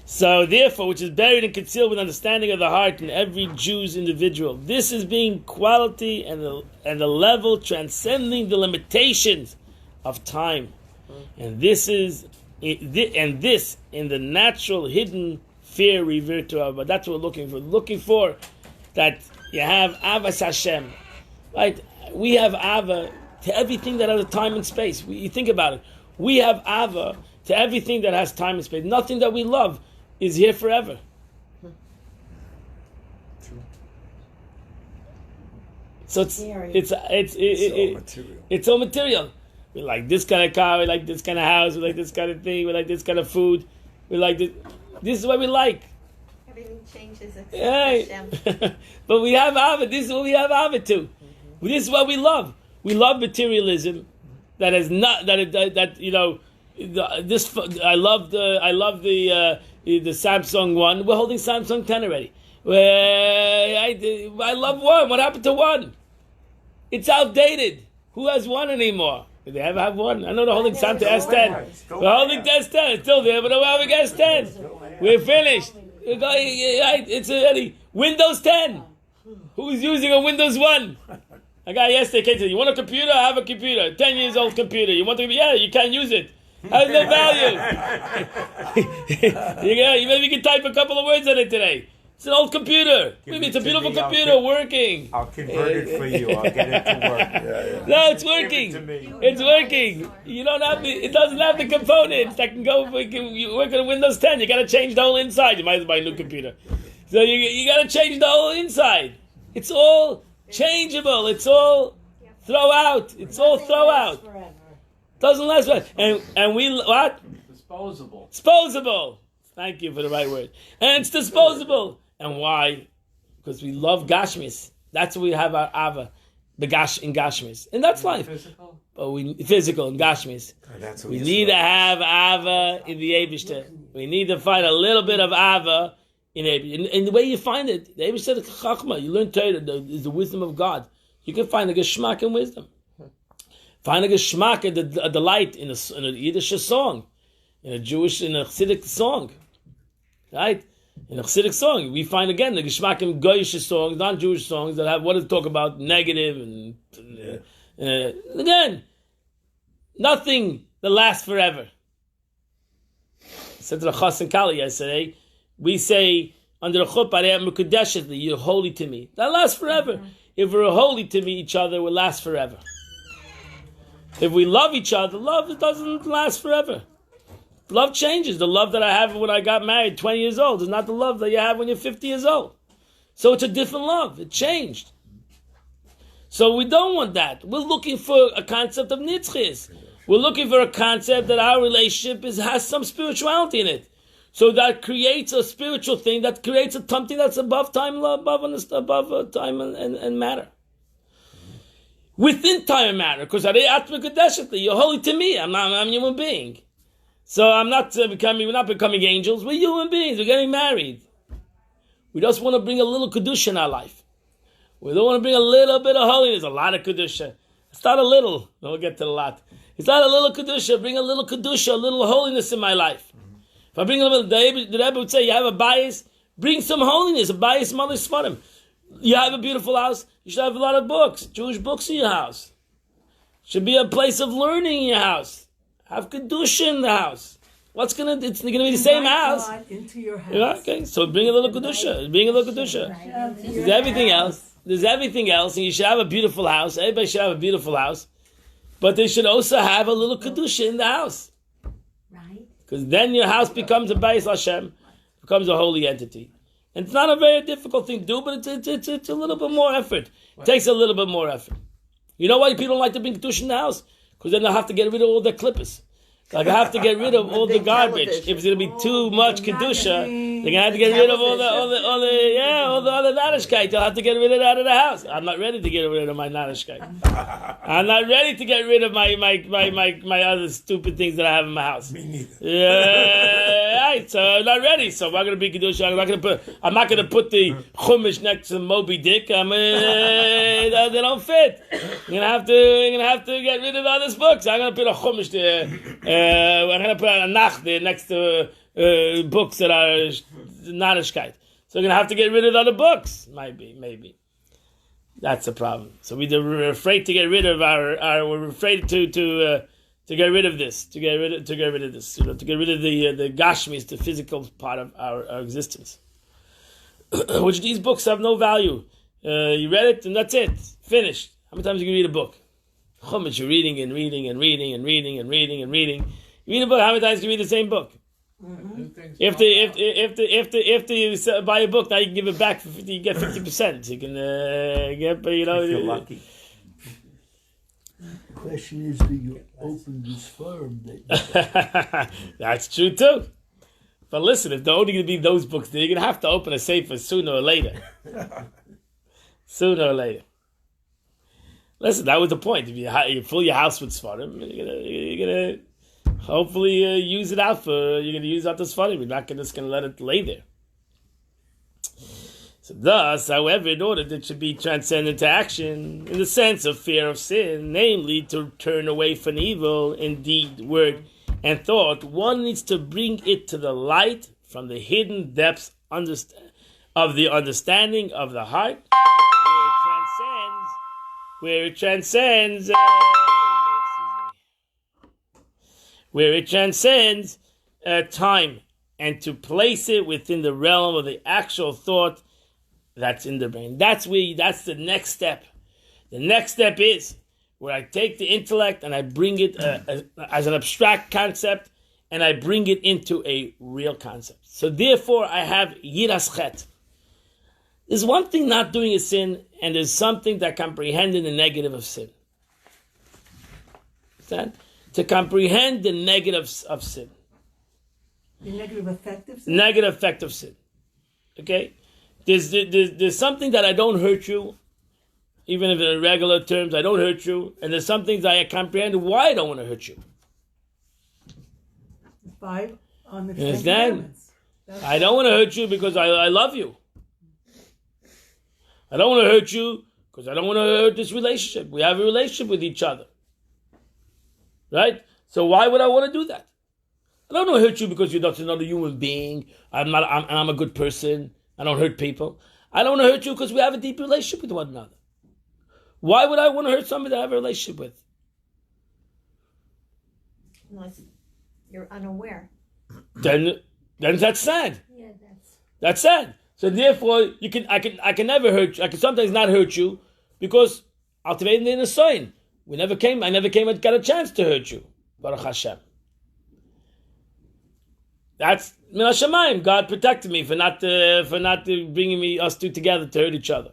So therefore, which is buried and concealed with understanding of the heart in every Jew's individual. This is being quality and the level transcending the limitations of time, and this in the natural hidden fear revert to Abba. That's what we're looking for. Looking for that you have Avas Hashem, right? We have Ava to everything that has a time and space. You think about it. We have Ava to everything that has time and space. Nothing that we love is here forever. So it's all material. It's all material. We like this kind of car. We like this kind of house. We like this kind of thing. We like this kind of food. We like this. This is what we like. Everything changes except Hey. Hashem. But we have Ava. This is what we have Ava to. This is what we love. We love materialism. That is not that you know. This I love the Samsung one. We're holding Samsung 10 already. I love one. What happened to one? It's outdated. Who has one anymore? Do they ever have one? I know they're holding Samsung S10. We're holding S10. It's still there, but we're having S10. We're finished. It's already Windows 10. Who's using a Windows 1? A guy yesterday came to me, you want a computer? I have a computer. 10 years old computer. You want to? Yeah, you can't use it. Has no value. Maybe you can type a couple of words on it today. It's an old computer. It's a beautiful computer working. I'll convert it for you. I'll get it to work. No, it's working. It's working. You don't have it doesn't have the components that can go. You work on Windows 10. You got to change the whole inside. You might as well buy a new computer. So you got to change the whole inside. It's all changeable. It's all throw out. It's all throw out. Doesn't last forever. And we what? Disposable. Thank you for the right word. And it's disposable. And why? Because we love Gashmis. That's what we have our Ava, in Gashmis. And that's life. Physical? But physical in Gashmis. We need to have Ava in the Eibishter. We need to find a little bit of Ava in Eibishter. And the way you find it, the Eibishter is Chachma. You learn Torah, is the wisdom of God. You can find a Geschmack in wisdom. Find a Geschmack, a delight in a Yiddish song, in a Chassidic song. Right? In a Chassidic song, we find again the Geschmack in Goyish songs, non-Jewish songs that have what to talk about, negative and again, nothing that lasts forever. I said to the Chas and Kali yesterday, we say under the Chuppah, you're holy to me. That lasts forever. If we're holy to each other, it will last forever. If we love each other, love doesn't last forever. Love changes. The love that I have when I got married 20 years old is not the love that you have when you're 50 years old. So it's a different love. It changed. So we don't want that. We're looking for a concept of nitzchis. We're looking for a concept that our relationship has some spirituality in it. So that creates a spiritual thing, that creates something that's above time, above time and matter. Within time and matter, because you're holy to me. I'm a human being. So we're not becoming angels. We're human beings. We're getting married. We just want to bring a little kedusha in our life. We don't want to bring a little bit of holiness. A lot of kedusha. It's not a little. We'll get to the lot. It's not a little kedusha. Bring a little kedusha, a little holiness in my life. If I bring a little, the Rebbe would say, you have a bias, bring some holiness. A bias, mother svarim. You have a beautiful house. You should have a lot of books, Jewish books in your house. Should be a place of learning in your house. Have kedusha in the house. It's gonna be the same house. God into your house. Yeah, okay, so bring a little kedusha. Bring a little kedusha. There's everything else. There's everything else, and you should have a beautiful house. Everybody should have a beautiful house, but they should also have a little kedusha in the house. Right. Because then your house becomes a Bais Hashem, becomes a holy entity. And it's not a very difficult thing to do, but it's a little bit more effort. It takes a little bit more effort. You know why people don't like to bring kedusha in the house? Because then they'll have to get rid of all their clippers. Like I have to get rid of all the garbage. If it's going to be too much kedusha, pain. They're gonna have to get rid of all the other Narishkeit. They'll have to get rid of it out of the house. I'm not ready to get rid of my Narishkeit. I'm not ready to get rid of my other stupid things that I have in my house. Me neither. Yeah, right. So I'm not ready. So I'm not gonna be kedusha. I'm not gonna put the chumash next to Moby Dick. They don't fit. You're gonna have to get rid of all these books. I'm gonna put a chumash there. I'm gonna put a nach there next to books that are Narishkeit. So we're gonna have to get rid of other books. Maybe. That's the problem. So we're afraid to get rid of we're afraid to get rid of this, to get rid of this, to get rid of the gashmis, the physical part of our existence. Which these books have no value. You read it and that's it. Finished. How many times you can read a book? Chumash, you're reading and reading and reading and reading and reading and reading. You read a book, how many times can you read the same book? If you buy a book, now you can give it back for 50, you get 50%. You can get, If you're lucky. The question is, do you open this forum? That's true too. But listen, if they're only going to be those books, then you're going to have to open a sefer sooner or later. Sooner or later. Listen, that was the point. If you fill your house with svarim, you're gonna hopefully use it out you're gonna use out the svarim. You're not just gonna let it lay there. So thus, however, in order that it should be transcended to action, in the sense of fear of sin, namely to turn away from evil in deed, word, and thought, one needs to bring it to the light from the hidden depths of the understanding of the heart, where it transcends time, and to place it within the realm of the actual thought that's in the brain. That's the next step. The next step is where I take the intellect and I bring it as an abstract concept, and I bring it into a real concept. So therefore, I have yiras chet. There's one thing not doing a sin, and there's something that comprehending the negative of sin. Understand? To comprehend the negatives of sin. The negative effect of sin? Negative effect of sin. Okay? There's something that I don't hurt you, even if in regular terms I don't hurt you, and there's some things I comprehend why I don't want to hurt you. 5 on the You understand? I don't want to hurt you because I love you. I don't want to hurt you because I don't want to hurt this relationship. We have a relationship with each other. Right? So why would I want to do that? I don't want to hurt you because you're not another human being. I'm a good person. I don't hurt people. I don't want to hurt you because we have a deep relationship with one another. Why would I want to hurt somebody that I have a relationship with? Unless you're unaware. Then that's sad. Yeah, That's sad. So therefore, I can never hurt you. I can sometimes not hurt you because ultimately in a sign. I never came and got a chance to hurt you. Baruch Hashem. That's min hashamayim. God protected me for not bringing us two together to hurt each other.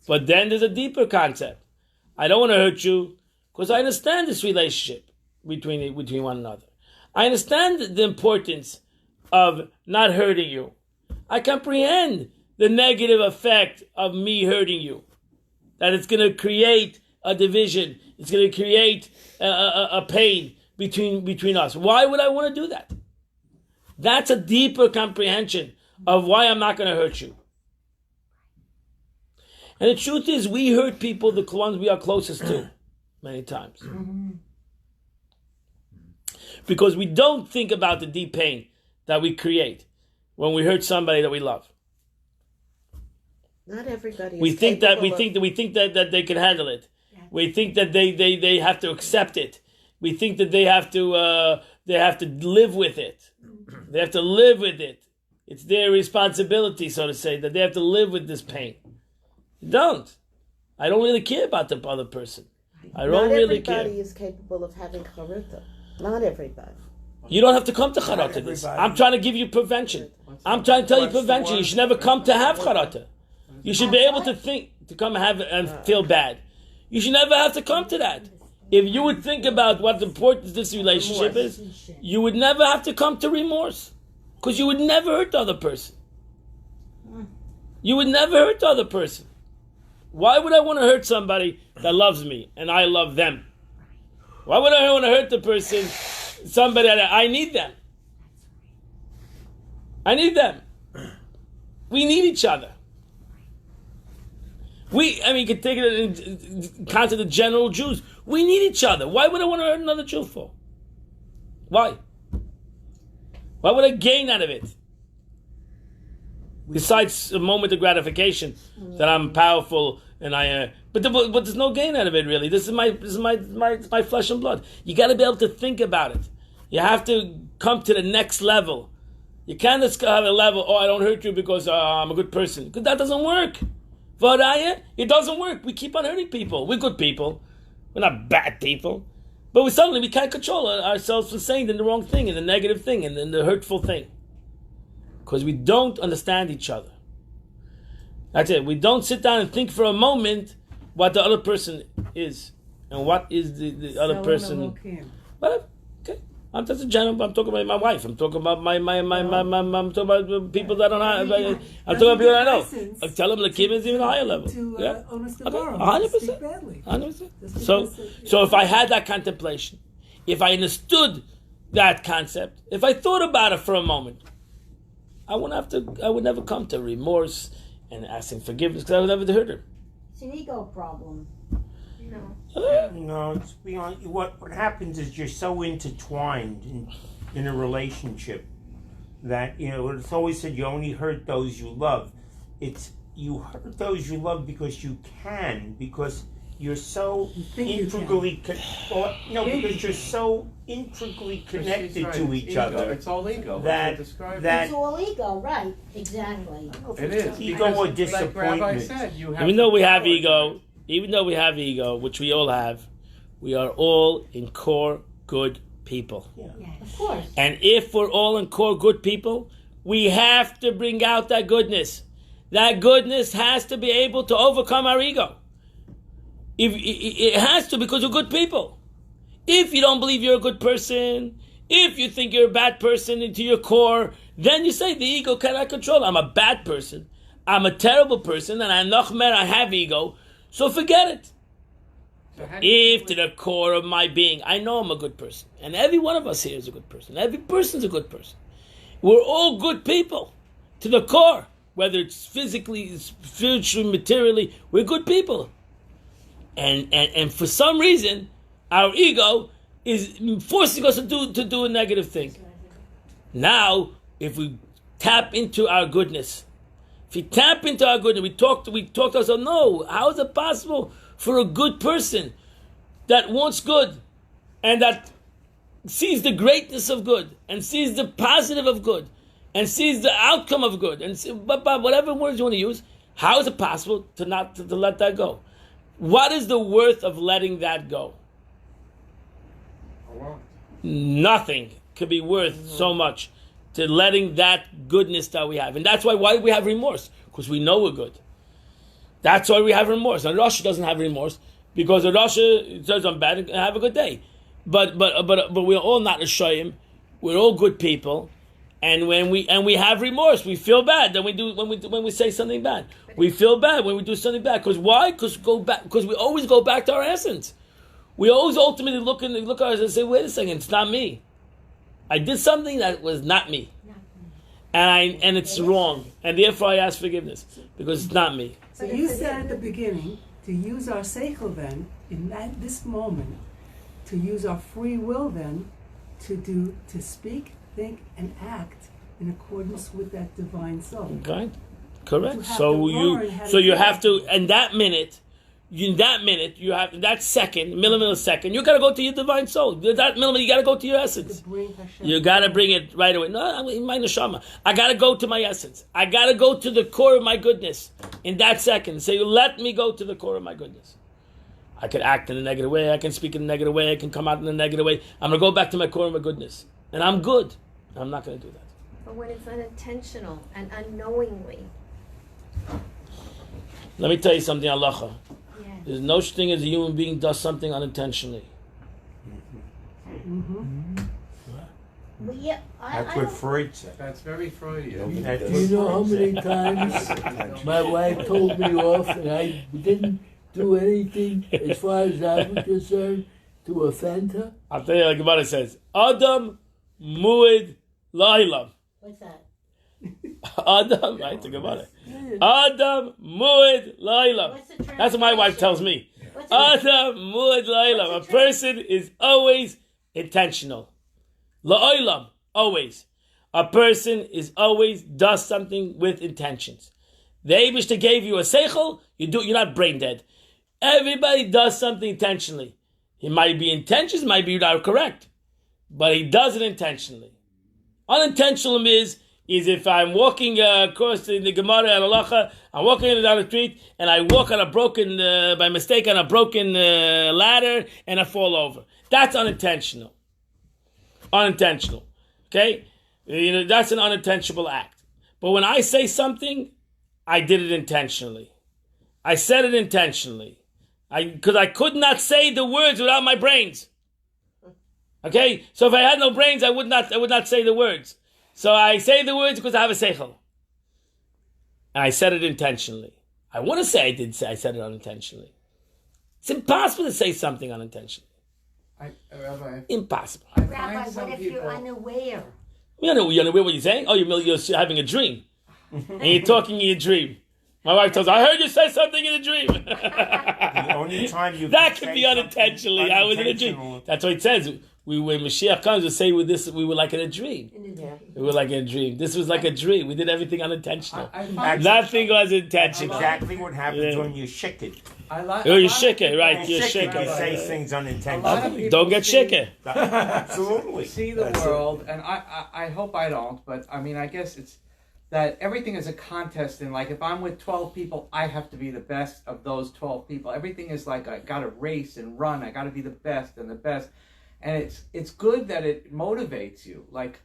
But then there's a deeper concept. I don't want to hurt you because I understand this relationship between one another. I understand the importance of not hurting you. I comprehend the negative effect of me hurting you. That it's going to create a division. It's going to create a pain between us. Why would I want to do that? That's a deeper comprehension of why I'm not going to hurt you. And the truth is, we hurt people, the ones we are closest to, many times. Because we don't think about the deep pain that we create when we hurt somebody that we love. Not everybody is We think that they can handle it. Yeah. We think that they have to accept it. We think that they have to live with it. They have to live with it. It's their responsibility, so to say, that they have to live with this pain. Don't. I don't really care about the other person. I don't really care. Not everybody is capable of having charita. Not everybody. You don't have to come to charata to this. I'm trying to give you prevention. I'm trying to tell you prevention. You should never come to have charata. You should be able to think, to come have and feel bad. You should never have to come to that. If you would think about what the importance of this relationship is, you would never have to come to remorse. Because you would never hurt the other person. You would never hurt the other person. Why would I want to hurt somebody that loves me and I love them? Why would I want to hurt the person, somebody that I need them? I need them. We need each other. You can take it in concept of general Jews. We need each other. Why would I want to hurt another Jew for? Why? Why would I gain out of it? Besides a moment of gratification that I'm powerful and but there's no gain out of it really. This is my flesh and blood. You got to be able to think about it. You have to come to the next level. You can't just have a level. I don't hurt you because I'm a good person. Because that doesn't work. It doesn't work. We keep on hurting people. We're good people. We're not bad people. But we can't control ourselves from saying the wrong thing and the negative thing and the hurtful thing. Because we don't understand each other. That's it. We don't sit down and think for a moment what the other person is. And what is the other person. Whatever. Okay. I'm just a general. I'm talking about my wife. I'm talking about I'm talking about people that I don't have. I'm talking about people that I know. I tell them the Kim is even a higher level. Yeah. 100%. 100%. So if I had that contemplation, if I understood that concept, if I thought about it for a moment, I would never come to remorse and asking forgiveness because I would never hurt her. It's an ego problem. No, it's beyond. What happens is you're so intertwined in a relationship that it's always said you only hurt those you love. It's you hurt those you love because you can, because you're so integrally because you're so integrally connected to each other. It's all ego. It's all ego, right? Exactly. It is ego or disappointment. Like Rabbi said, even though we have ego, which we all have, we are all in core good people. Yeah, of course. And if we're all in core good people, we have to bring out that goodness. That goodness has to be able to overcome our ego. It has to, because we're good people. If you don't believe you're a good person, if you think you're a bad person into your core, then you say the ego cannot control. I'm a bad person. I'm a terrible person, and I have ego. So forget it. If to the core of my being, I know I'm a good person. And every one of us here is a good person. Every person's a good person. We're all good people. To the core. Whether it's physically, spiritually, materially, we're good people. And for some reason, our ego is forcing us to do a negative thing. Now, if we tap into our goodness, we talk to ourselves, no, how is it possible for a good person that wants good and that sees the greatness of good and sees the positive of good and sees the outcome of good and whatever words you want to use, how is it possible to let that go? What is the worth of letting that go? Nothing could be worth so much to letting that goodness that we have. And that's why we have remorse, because we know we're good. That's why we have remorse. And Rosh doesn't have remorse, because the Rosh says I'm bad and have a good day. But we're all not Rishayim. We're all good people. And when we have remorse, we feel bad. Then when we say something bad, we feel bad when we do something bad. Because why? Because we always go back to our essence. We always ultimately look at us and say, "Wait a second, it's not me. I did something that was not me, and it's wrong, and therefore I ask forgiveness because it's not me." So you said at the beginning to use our seichel then in this moment, to use our free will then to speak, think, and act in accordance with that divine soul. Okay, correct. So you have to, in that minute, you have that second, millisecond, you got to go to your divine soul. That millisecond, you got to go to your essence. You got to bring it right away. No, my neshama. I got to go to my essence. I got to go to the core of my goodness in that second. So you let me go to the core of my goodness. I can act in a negative way. I can speak in a negative way. I can come out in a negative way. I'm going to go back to my core of my goodness. And I'm good. I'm not going to do that. But when it's unintentional and unknowingly. Let me tell you something, halacha. Yeah. There's no such thing as a human being does something unintentionally. We Yeah, That's what Freud said. That's very Freudian. That's Do you what know how Freud many said. times my wife told me off and I didn't do anything as far as I'm concerned to offend her? I'll tell you like Gemara says, Adam mu'id la'ilam. What's that? Adam, right, the Gemara. Adam mu'id la'ilam. What's the That's what my wife tells me. What's the Adam mu'id la'ilam. A person is always intentional. La'ilam, always. A person is always does something with intentions. The Eibishter gave you a seichel, you're not brain dead. Everybody does something intentionally. It might be intentions, might be not correct, but he does it intentionally. Unintentional is if I'm walking across the Gemara and Halacha, I'm walking down the street and I walk on a broken, by mistake on a broken ladder and I fall over. That's unintentional. Unintentional. Okay? That's an unintentional act. But when I say something, I did it intentionally. I said it intentionally. Because I could not say the words without my brains. Okay? So if I had no brains, I would not say the words. So I say the words because I have a seichel. And I said it intentionally. I want to say I said it unintentionally. It's impossible to say something unintentionally. Rabbi, Impossible. I Rabbi, find what some if people. you're unaware? You're unaware what you're saying? Oh, you're having a dream. And you're talking in your dream. My wife tells me, I heard you say something in a dream. The only time you That can could say be unintentionally. I was in a dream. unintentional- That's what it says. When Mashiach comes, we say with this, we were like in a dream. Yeah. We were like in a dream. This was like a dream. We did everything unintentional. I find Nothing was That's intentional. exactly what happens Yeah. when you shik it. I like. Oh, you're shaking, right? You're You shaking. say things A lot of unintentionally. people Don't get see- shaken. Absolutely. see the That's world, and I hope I don't, but I mean, I guess it's that everything is a contest, and like if I'm with 12 people, I have to be the best of those 12 people. Everything is like I got to race and run. I got to be the best and the best, and it's good that it motivates you. Like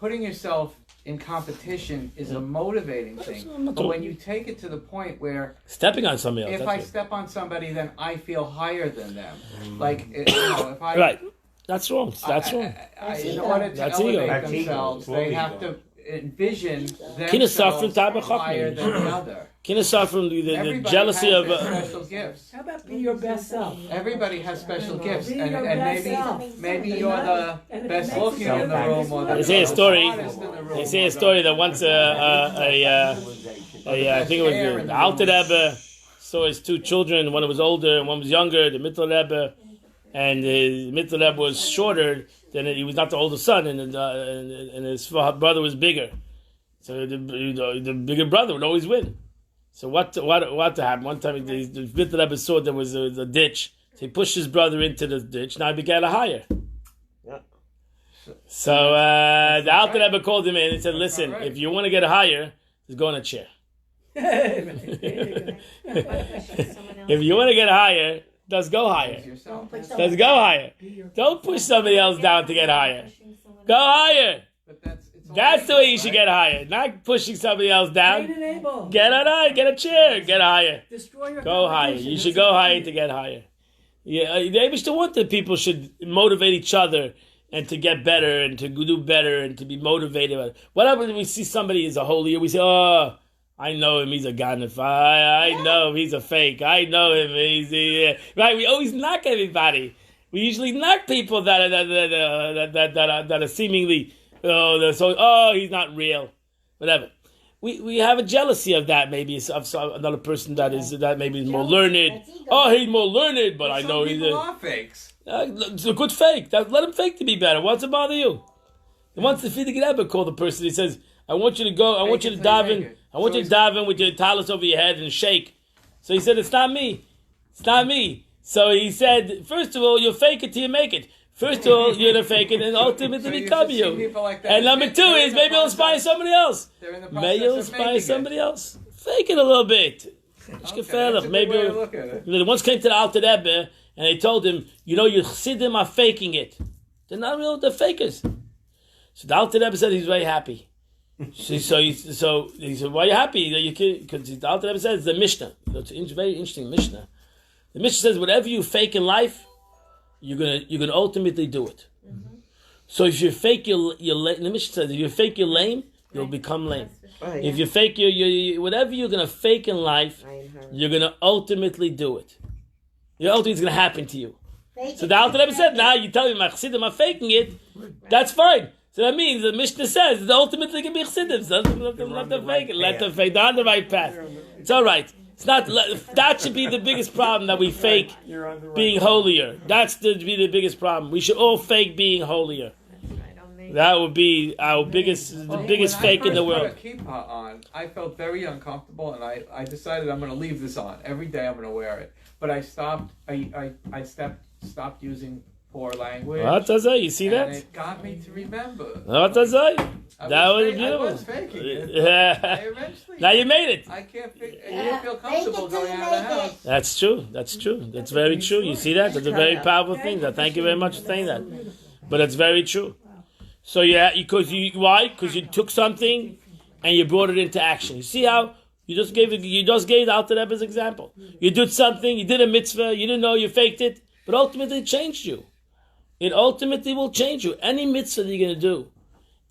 putting yourself in competition is a motivating thing, but when you take it to the point where Stepping on somebody else. if that's I it. step on somebody, then I feel higher than them. Like if I Right. That's wrong. That's wrong. in order to That's ego. elevate That's ego. themselves, Full they ego. have to envision Kina suffering themselves type of higher chachmim. than the other. Kinesa from the Everybody jealousy has of. their special gifts. How about be your best self? Everybody has special gifts, Be and your best maybe self. maybe you're the And it best makes looking you in the room, or the They say a story. smartest in the room, They say or a story that once I think it was the Alter Rebbe saw his two children. One was older and one was younger. The Mitzvah Rebbe, and the Mitzvah Rebbe was shorter than he was not the older son, and his brother was bigger. So the bigger brother would always win. So what happened? One time the Mitzvah Rebbe saw there was a ditch. So he pushed his brother into the ditch. Now he began to hire. So the Alter Rebbe called him in and said, "Listen, if you want to get higher, just go in a chair. If you want to get higher, just go higher. yourself. Just go higher. Don't push somebody else down to get higher. Go higher. But it's That's the way you should get higher. Not pushing somebody else down. Get higher. Get a chair. Get higher. Destroy your Go higher. competition. You should That's go the higher thing. to get higher. Yeah, the Eibishter want that people should motivate each other and to get better and to do better and to be motivated. What happens when we see somebody is a holy? We say, "Oh, I know him. He's a ganef. I know him. He's a fake. I know him. Right." We always knock everybody. We usually knock people that are seemingly he's not real, whatever. We have a jealousy of that, maybe of another person that maybe is more learned. Oh, he's more learned, but I know he's people are fakes. it's a good fake. Let him fake to be better. What's it bother you? And once the Fidig Rebbe called the person, he says, I want you to go, I want you to dive in. I want you to dive in with your talus over your head and shake. So he said, it's not me. It's not me. So he said, first of all, you'll fake it till you make it. First of all, you're going to fake it and ultimately So you become should see you. people like that. And number two They're in is the maybe you'll inspire process. somebody else. They're in the Maybe you'll process of inspire making somebody it. else. Fake it a little bit. Okay, that's a good Maybe way to look at it. they once came to the Alter Rebbe and they told him, your chassidim are faking it. They're not real, they're fakers. So the Alter Rebbe said he's very happy. So he said, why are you happy? Because the Alter Rebbe says it's the Mishnah. It's a very interesting Mishnah. The Mishnah says whatever you fake in life, you're gonna ultimately do it. So if you fake your the Mishnah says, if you fake your lame, you'll become lame. Oh, yeah. If you fake your whatever you're gonna fake in life, you're gonna ultimately do it. Ultimately, it's gonna happen to you. So the Alter Rebbe said, now you tell me my chassidim are faking it, that's fine. So that means the Mishnah says that ultimately can be chassidim. So let them fake it. Let them fake. They're on the right path. It's all right. It's not. That should be the biggest problem, that we fake being holier. That's be the biggest problem. We should all fake being holier. That would be our biggest fake in the world. When I first put a kippah on, I felt very uncomfortable, and I decided I'm going to leave this on. Every day I'm going to wear it. But I stopped. I stopped using poor language. You see that? And it got me to remember. That was beautiful. I was faking it. I eventually. Now you made it. I can't feel comfortable going out of the house. That's true. That's very true. You see that? That's a very powerful thing. Thank you very much for saying that. But it's very true. So why? Because you took something and you brought it into action. You see how you just gave the Alter Rebbe's example. You did something, you did a mitzvah, you didn't know, you faked it, but ultimately it changed you. It ultimately will change you. Any mitzvah that you're going to do,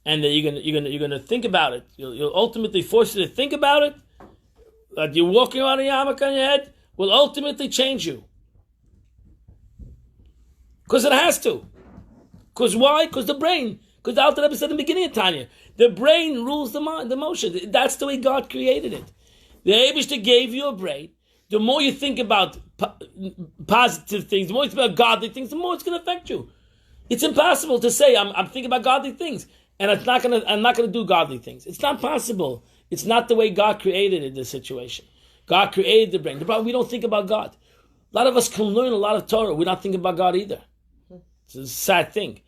and that you're going to think about it, you'll ultimately force you to think about it. That you're walking around a yarmulke on your head will ultimately change you. Because it has to. Because why? Because the brain. Because the Alter Rebbe said in the beginning of Tanya, the brain rules the mind, the motion. That's the way God created it. The Eibishter gave you a brain. The more you think about positive things, the more you think about godly things, the more it's going to affect you. It's impossible to say I'm thinking about godly things and I'm not going to do godly things. It's not possible. It's not the way God created it, the situation. God created the brain. The problem, we don't think about God. A lot of us can learn a lot of Torah. We're not thinking about God either. It's a sad thing.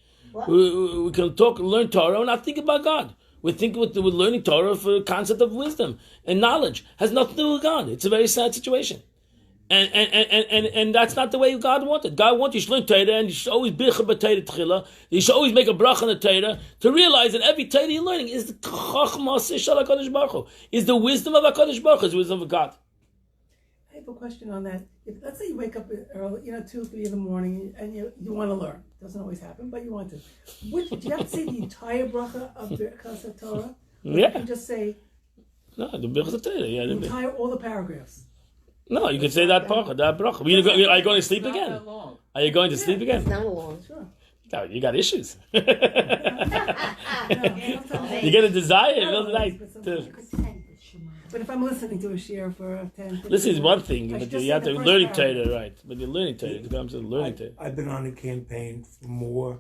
We can learn Torah and not think about God. We think with learning Torah for the concept of wisdom and knowledge. Has nothing to do with God. It's a very sad situation. And that's not the way God wanted. God wanted you should learn Torah and you should always be b'Torah tchila. You should always make a bracha on the Torah to realize that every Torah you're learning is the chachma shel HaKadosh Baruch Hu, is the wisdom of HaKadosh Baruch Hu, is the wisdom of God. I have a question on that. Let's say you wake up early, 2, 3 in the morning, and you want to learn. Doesn't always happen, but you want to. Do you have to say the entire bracha of Birkas Torah? Yeah. You can just say the Birkas Torah. Yeah, all the paragraphs. No, you can say that bracha. Are you going to sleep again? Are you going to sleep again? It's not long. Sure. You got issues. You get a desire. But if I'm listening to a shir for 10, this is one thing, but you have to learning Torah, right? But you're learning Torah. It comes to learning Torah. I've been on a campaign for more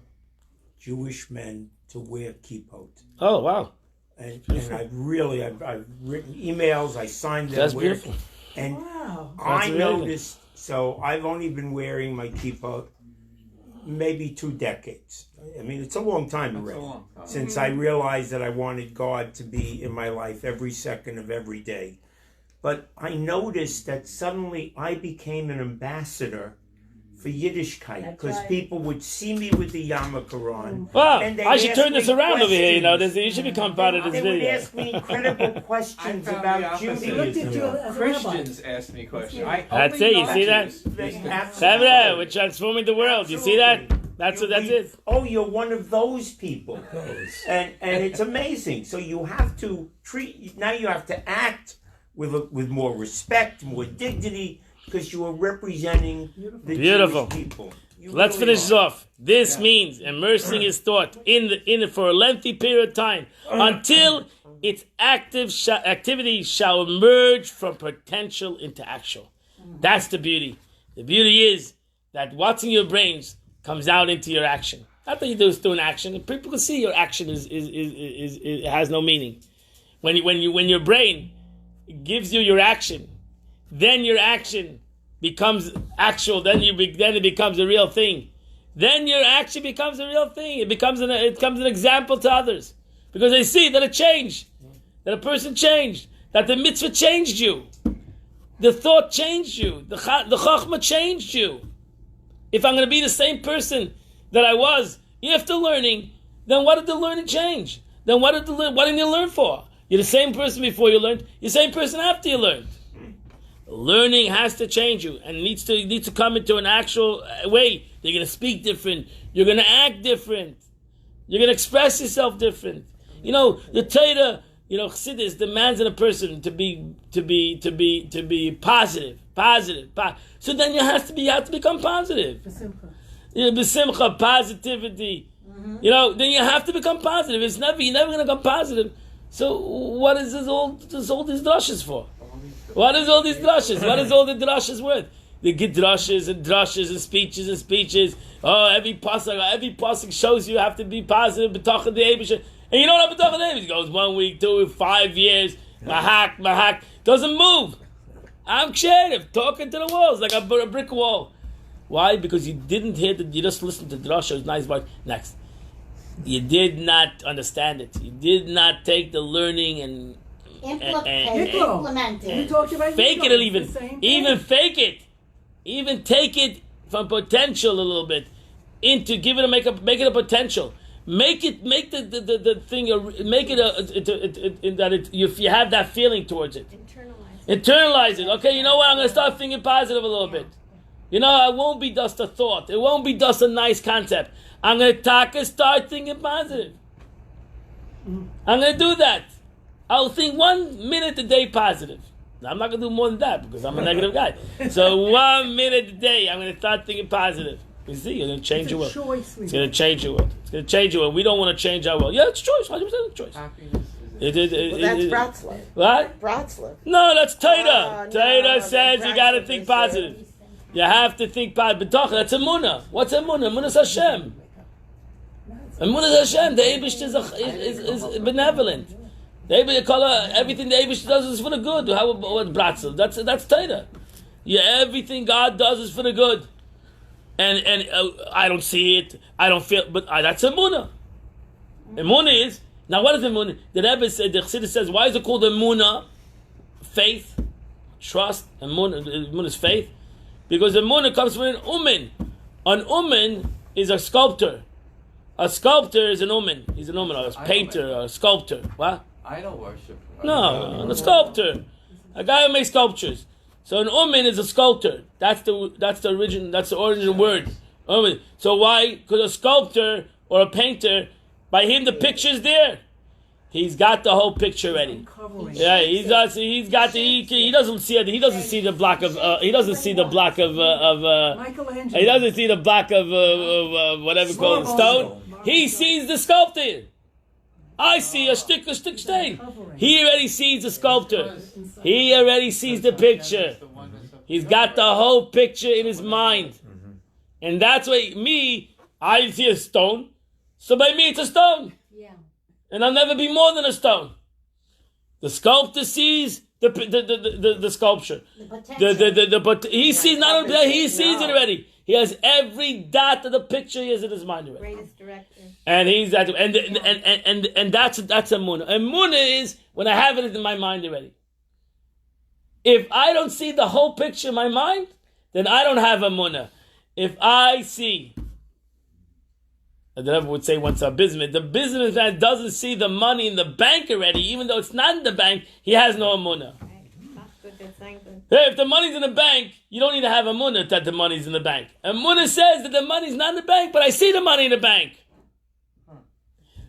Jewish men to wear kippot. Oh wow! And I've written emails. I signed them. That's beautiful. And wow. I noticed. So I've only been wearing my kippot maybe 2 decades. I mean, it's a long time already. Since I realized that I wanted God to be in my life every second of every day. But I noticed that suddenly I became an ambassador for Yiddishkeit, because people would see me with the yarmulke on. Wow, and I should turn this around over here. You should become part of this video. They would ask me incredible questions about Judaism. Christians ask me questions. That's it. You see that? We're transforming the world. You see that? That's it. Oh, you're one of those people, and it's amazing. So you have to you have to act with more respect, more dignity, because you are representing the Jewish people. Let's finish this off. This means immersing his thought in for a lengthy period of time until its activity shall emerge from potential into actual. That's the beauty. The beauty is that what's in your brains comes out into your action. Not that you do an action. People can see your action is has no meaning. When your brain gives you your action, then your action becomes actual. Then it becomes a real thing. Then your action becomes a real thing. It becomes an example to others because they see that it changed, that a person changed, that the mitzvah changed you, the thought changed you, the chachma changed you. If I'm going to be the same person that I was after learning, then what did the learning change? Then what didn't you learn for? You're the same person before you learned. You're the same person after you learned. Learning has to change you and needs to come into an actual way. You're going to speak different. You're going to act different. You're going to express yourself different. You know, the Torah, you know, Chassidus demands in a person to be positive. So then you have to become positive. B'simcha, positivity. You know, then you have to become positive. You're never going to become positive. So what is all these drushes for? What is all these drushes? What is all the drushes worth? They get drushes and speeches. Oh, every pasuk shows you have to be positive. B'tach the Eibush. And you know what b'tach the Eibush goes 1 week, 2 weeks, 5 years. Mahak. Doesn't move. I'm creative, talking to the walls like a brick wall. Why? Because you didn't hear you just listened to drushes, nice words. Next. You did not understand it. You did not take the learning and Implement it. You talked about fake it, even fake it. Even take it from potential a little bit into make it a potential. Make the thing. Make it if you have that feeling towards it. Internalize it. Okay, you know what? I'm going to start thinking positive a little bit. You know, it won't be just a thought. It won't be just a nice concept. I'm going to start thinking positive. I'm going to do that. I'll think 1 minute a day positive. Now, I'm not going to do more than that because I'm a negative guy. So 1 minute a day, I'm going to start thinking positive. You see, you're going to change your world. It's going to change your world. It's going to change your world. We don't want to change our world. Yeah, it's choice. 100% choice. That's Bratzlav. What? Bratzlav. No, that's Torah. Torah says you got to Bratzlav think positive. You have to think positive. That's Emunah. What's Emunah? Emunah is Hashem. Emunah is Hashem. The Eibush is benevolent. Everything the Eibush does is for the good. What Bratzlav? That's Torah. Yeah, everything God does is for the good. And I don't see it. I don't feel. But that's Emunah. Emunah is. Now, what is Emunah? The Rebbe said, the Chassidus says, why is it called Emunah? Faith, trust. Emunah is faith. Because Emunah comes from an Umin. An Umin is a sculptor. A sculptor is an Umin. He's an Umin, or a painter, or a sculptor. What? Idol worship. No, a sculptor. A guy who makes sculptures. So an Umin is a sculptor. That's the origin. That's the origin word. Umin. So why? Because a sculptor or a painter, by him the picture's there. He's got the whole picture ready. Yeah, he doesn't see it. He doesn't see the block of. He doesn't see the block of. Michelangelo. He doesn't see the block of whatever called stone. He sees the sculptor. I see a stick stain. He already sees the sculptor. He already sees the picture. He's got the whole picture in his mind, and that's why I see a stone. So by me, it's a stone. And I'll never be more than a stone. The sculptor sees the sculpture. He sees not only that, he sees it already. He has every dot of the picture he has in his mind already. Greatest director. And he's that, and that's Emunah. Emunah is when I have it in my mind already. If I don't see the whole picture in my mind, then I don't have Emunah. If I see. The Rebbe would say once the businessman doesn't see the money in the bank already, even though it's not in the bank, he has no Emunah. Hey, if the money's in the bank, you don't need to have Emunah that the money's in the bank. Emunah says that the money's not in the bank, but I see the money in the bank.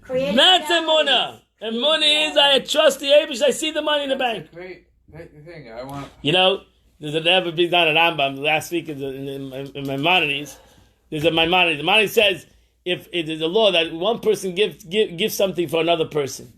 That's Emunah. Emunah is I trust the Eibush, I see the money in the bank. Great thing. I want. You know, there's a Rebbe been down at Rambam last week in Maimonides. There's a Maimonides. The Maimonides says, if it is a law that one person gives something for another person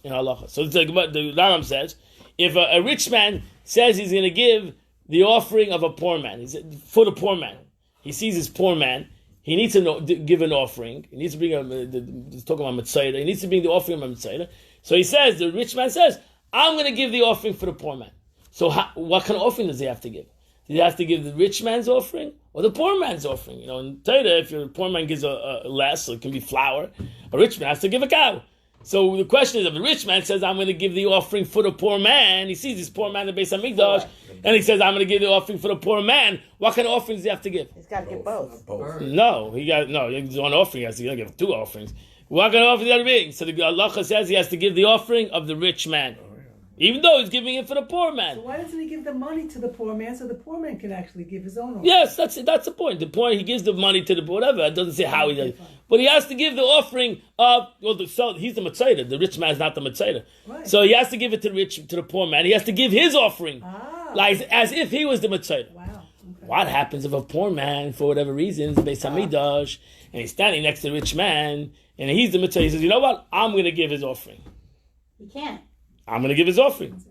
in halacha. So the Rambam says, if a rich man says he's going to give the offering of a poor man, for the poor man, he sees his poor man, he needs to give an offering. He needs to bring talking about mitzvah. He needs to bring the offering of mitzvah. So he says, the rich man says, I'm going to give the offering for the poor man. So what kind of offering does he have to give? Does he have to give the rich man's offering or the poor man's offering? You know, in Torah, if your poor man gives a less, so it can be flour, a rich man has to give a cow. So the question is, if the rich man says, I'm going to give the offering for the poor man, he sees this poor man in the Beis HaMikdash, and he says, I'm going to give the offering for the poor man, what kind of offerings does he have to give? He's got to give both. No, there's one offering, he has to give two offerings. What kind of offering does he have to give? So the halacha says he has to give the offering of the rich man. Even though he's giving it for the poor So man. why doesn't he give the money to the poor man so the poor man can actually give his own offering? Yes, that's the point. The point, he gives the money to the whatever. It doesn't say how he does it. But he has to give the offering of, he's the Mitzvah. The rich man is not the Mitzvah. Right. So he has to give it to the poor man. He has to give his offering. Ah. Like, as if he was the Mitzvah. Wow. Okay. What happens if a poor man, for whatever reasons, Beis Hamidrash, and he's standing next to the rich man, and he's the Mitzvah. He says, you know what? I'm going to give his offering. You can't. I'm going to give his offering.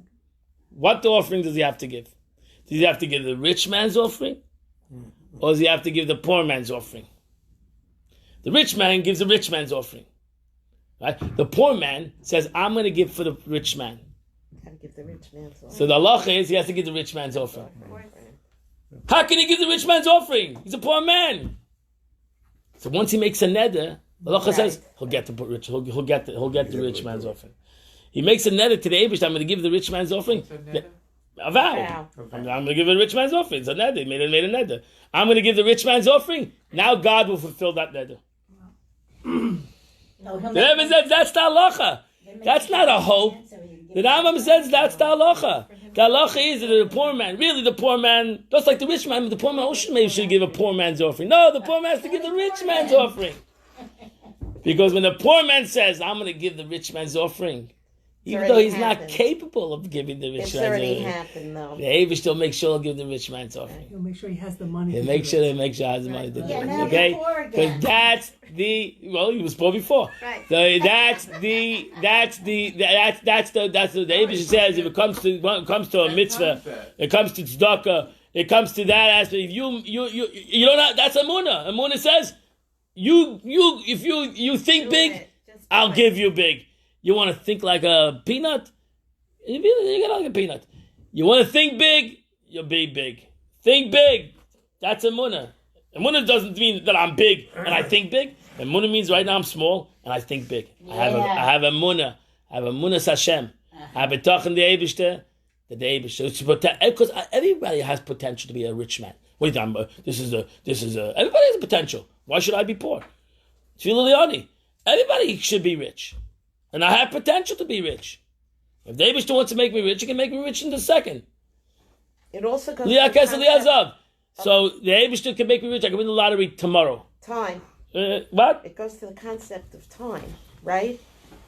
What the offering does he have to give? Does he have to give the rich man's offering? Or does he have to give the poor man's offering? The rich man gives the rich man's offering. Right? The poor man says, I'm going to give for the rich man. Gotta give the rich man's offering. So the halacha is he has to give the rich man's offering. How can he give the rich man's offering? He's a poor man. So once he makes a neder, the halacha says he'll get the rich. He'll get the rich man's offering. He makes a neder to the Eibush. I'm going to give the rich man's offering. A vow. I'm going to give the rich man's offering. It's a neder. He made a neder. I'm going to give the rich man's offering. Now God will fulfill that neder. No, The Rebbe says that's the halacha. That's not a hope. The Rambam says that's the halacha. The halacha is that the poor man, really the poor man, just like the rich man, the poor man maybe should give a poor man's offering. No, the poor man has to give the rich man's offering. Because when the poor man says, I'm going to give the rich man's offering, even though he's not capable of giving the rich It's man's already offering, happened, though. the Eibush still make sure he'll give the rich man's offering. He'll make sure he has the money. He'll to make do sure it. he has the money to do Yeah, it. now Okay? you're poor Because again. that's he was poor before. Right. So the Eibush says if it comes to a mitzvah, it comes to tzedakah, it comes to that aspect. If you don't have, that's Amunah. Amunah says if you think big, I'll give you big. You want to think like a peanut? You get like a peanut. You want to think big? You'll be big. Think big. That's Amunah. Amunah doesn't mean that I'm big and I think big. Amunah means right now I'm small and I think big. I have Amunah. I have Amunah Hashem. I have a talk in the Eibishter. The Eibishter. Because everybody has potential to be a rich man. What are you talking about? This is everybody has a potential. Why should I be poor? Tfilah Leoni. Everybody should be rich. And I have potential to be rich. If the Eibishter wants to make me rich, he can make me rich in a second. It also goes Liya to the Kesel Liya concept Zav. So the Eibishter can make me rich. I can win the lottery tomorrow. time. What? It goes to the concept of time, right?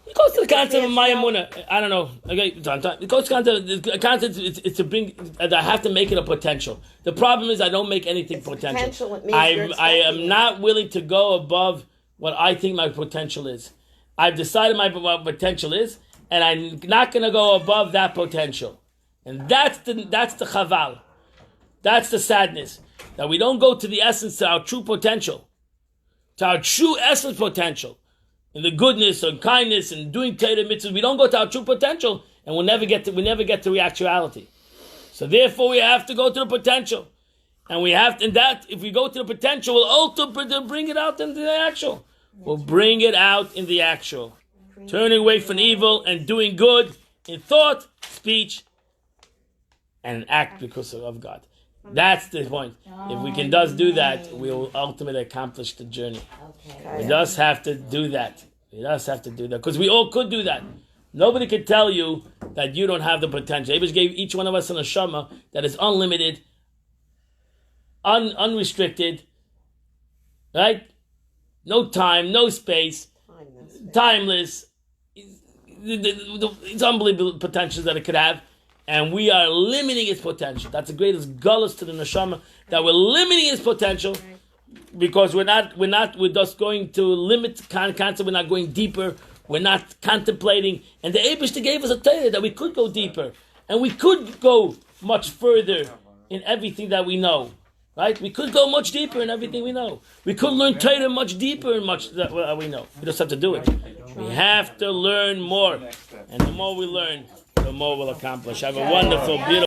It goes to the concept of my Amunah. I don't know. Okay, it goes to the concept. It's to bring. I have to make it a potential. The problem is I don't make anything It's potential. potential, it means I you're am expecting not willing to go above what I think my potential is. I've decided my potential is, and I'm not going to go above that potential. And that's the chaval. That's the sadness. That we don't go to the essence, to our true potential. To our true essence potential. In the goodness and kindness and doing Torah mitzvahs. We don't go to our true potential, and we never get to actuality. So therefore we have to go to the potential. And we have to, and that, if we go to the potential, we'll also bring it out into the actual. We'll bring it out in the actual. Turning away from evil and doing good in thought, speech, and act because of God. That's the point. If we can just do that, we will ultimately accomplish the journey. Okay. We just have to do that. We just have to do that. Because we all could do that. Nobody could tell you that you don't have the potential. Abish gave each one of us an neshama that is unlimited, unrestricted, right? No time, no space, timeless. It's unbelievable potentials that it could have. And we are limiting its potential. That's the greatest gullus to the neshama, that we're limiting its potential because we're just going to limit concept. We're not going deeper. We're not contemplating. And the Eibishter gave us a Torah that we could go deeper and we could go much further in everything that we know. Right? We could go much deeper in everything we know. We could learn Torah much deeper in much that we know. We just have to do it. We have to learn more. And the more we learn, the more we'll accomplish. Have a wonderful, beautiful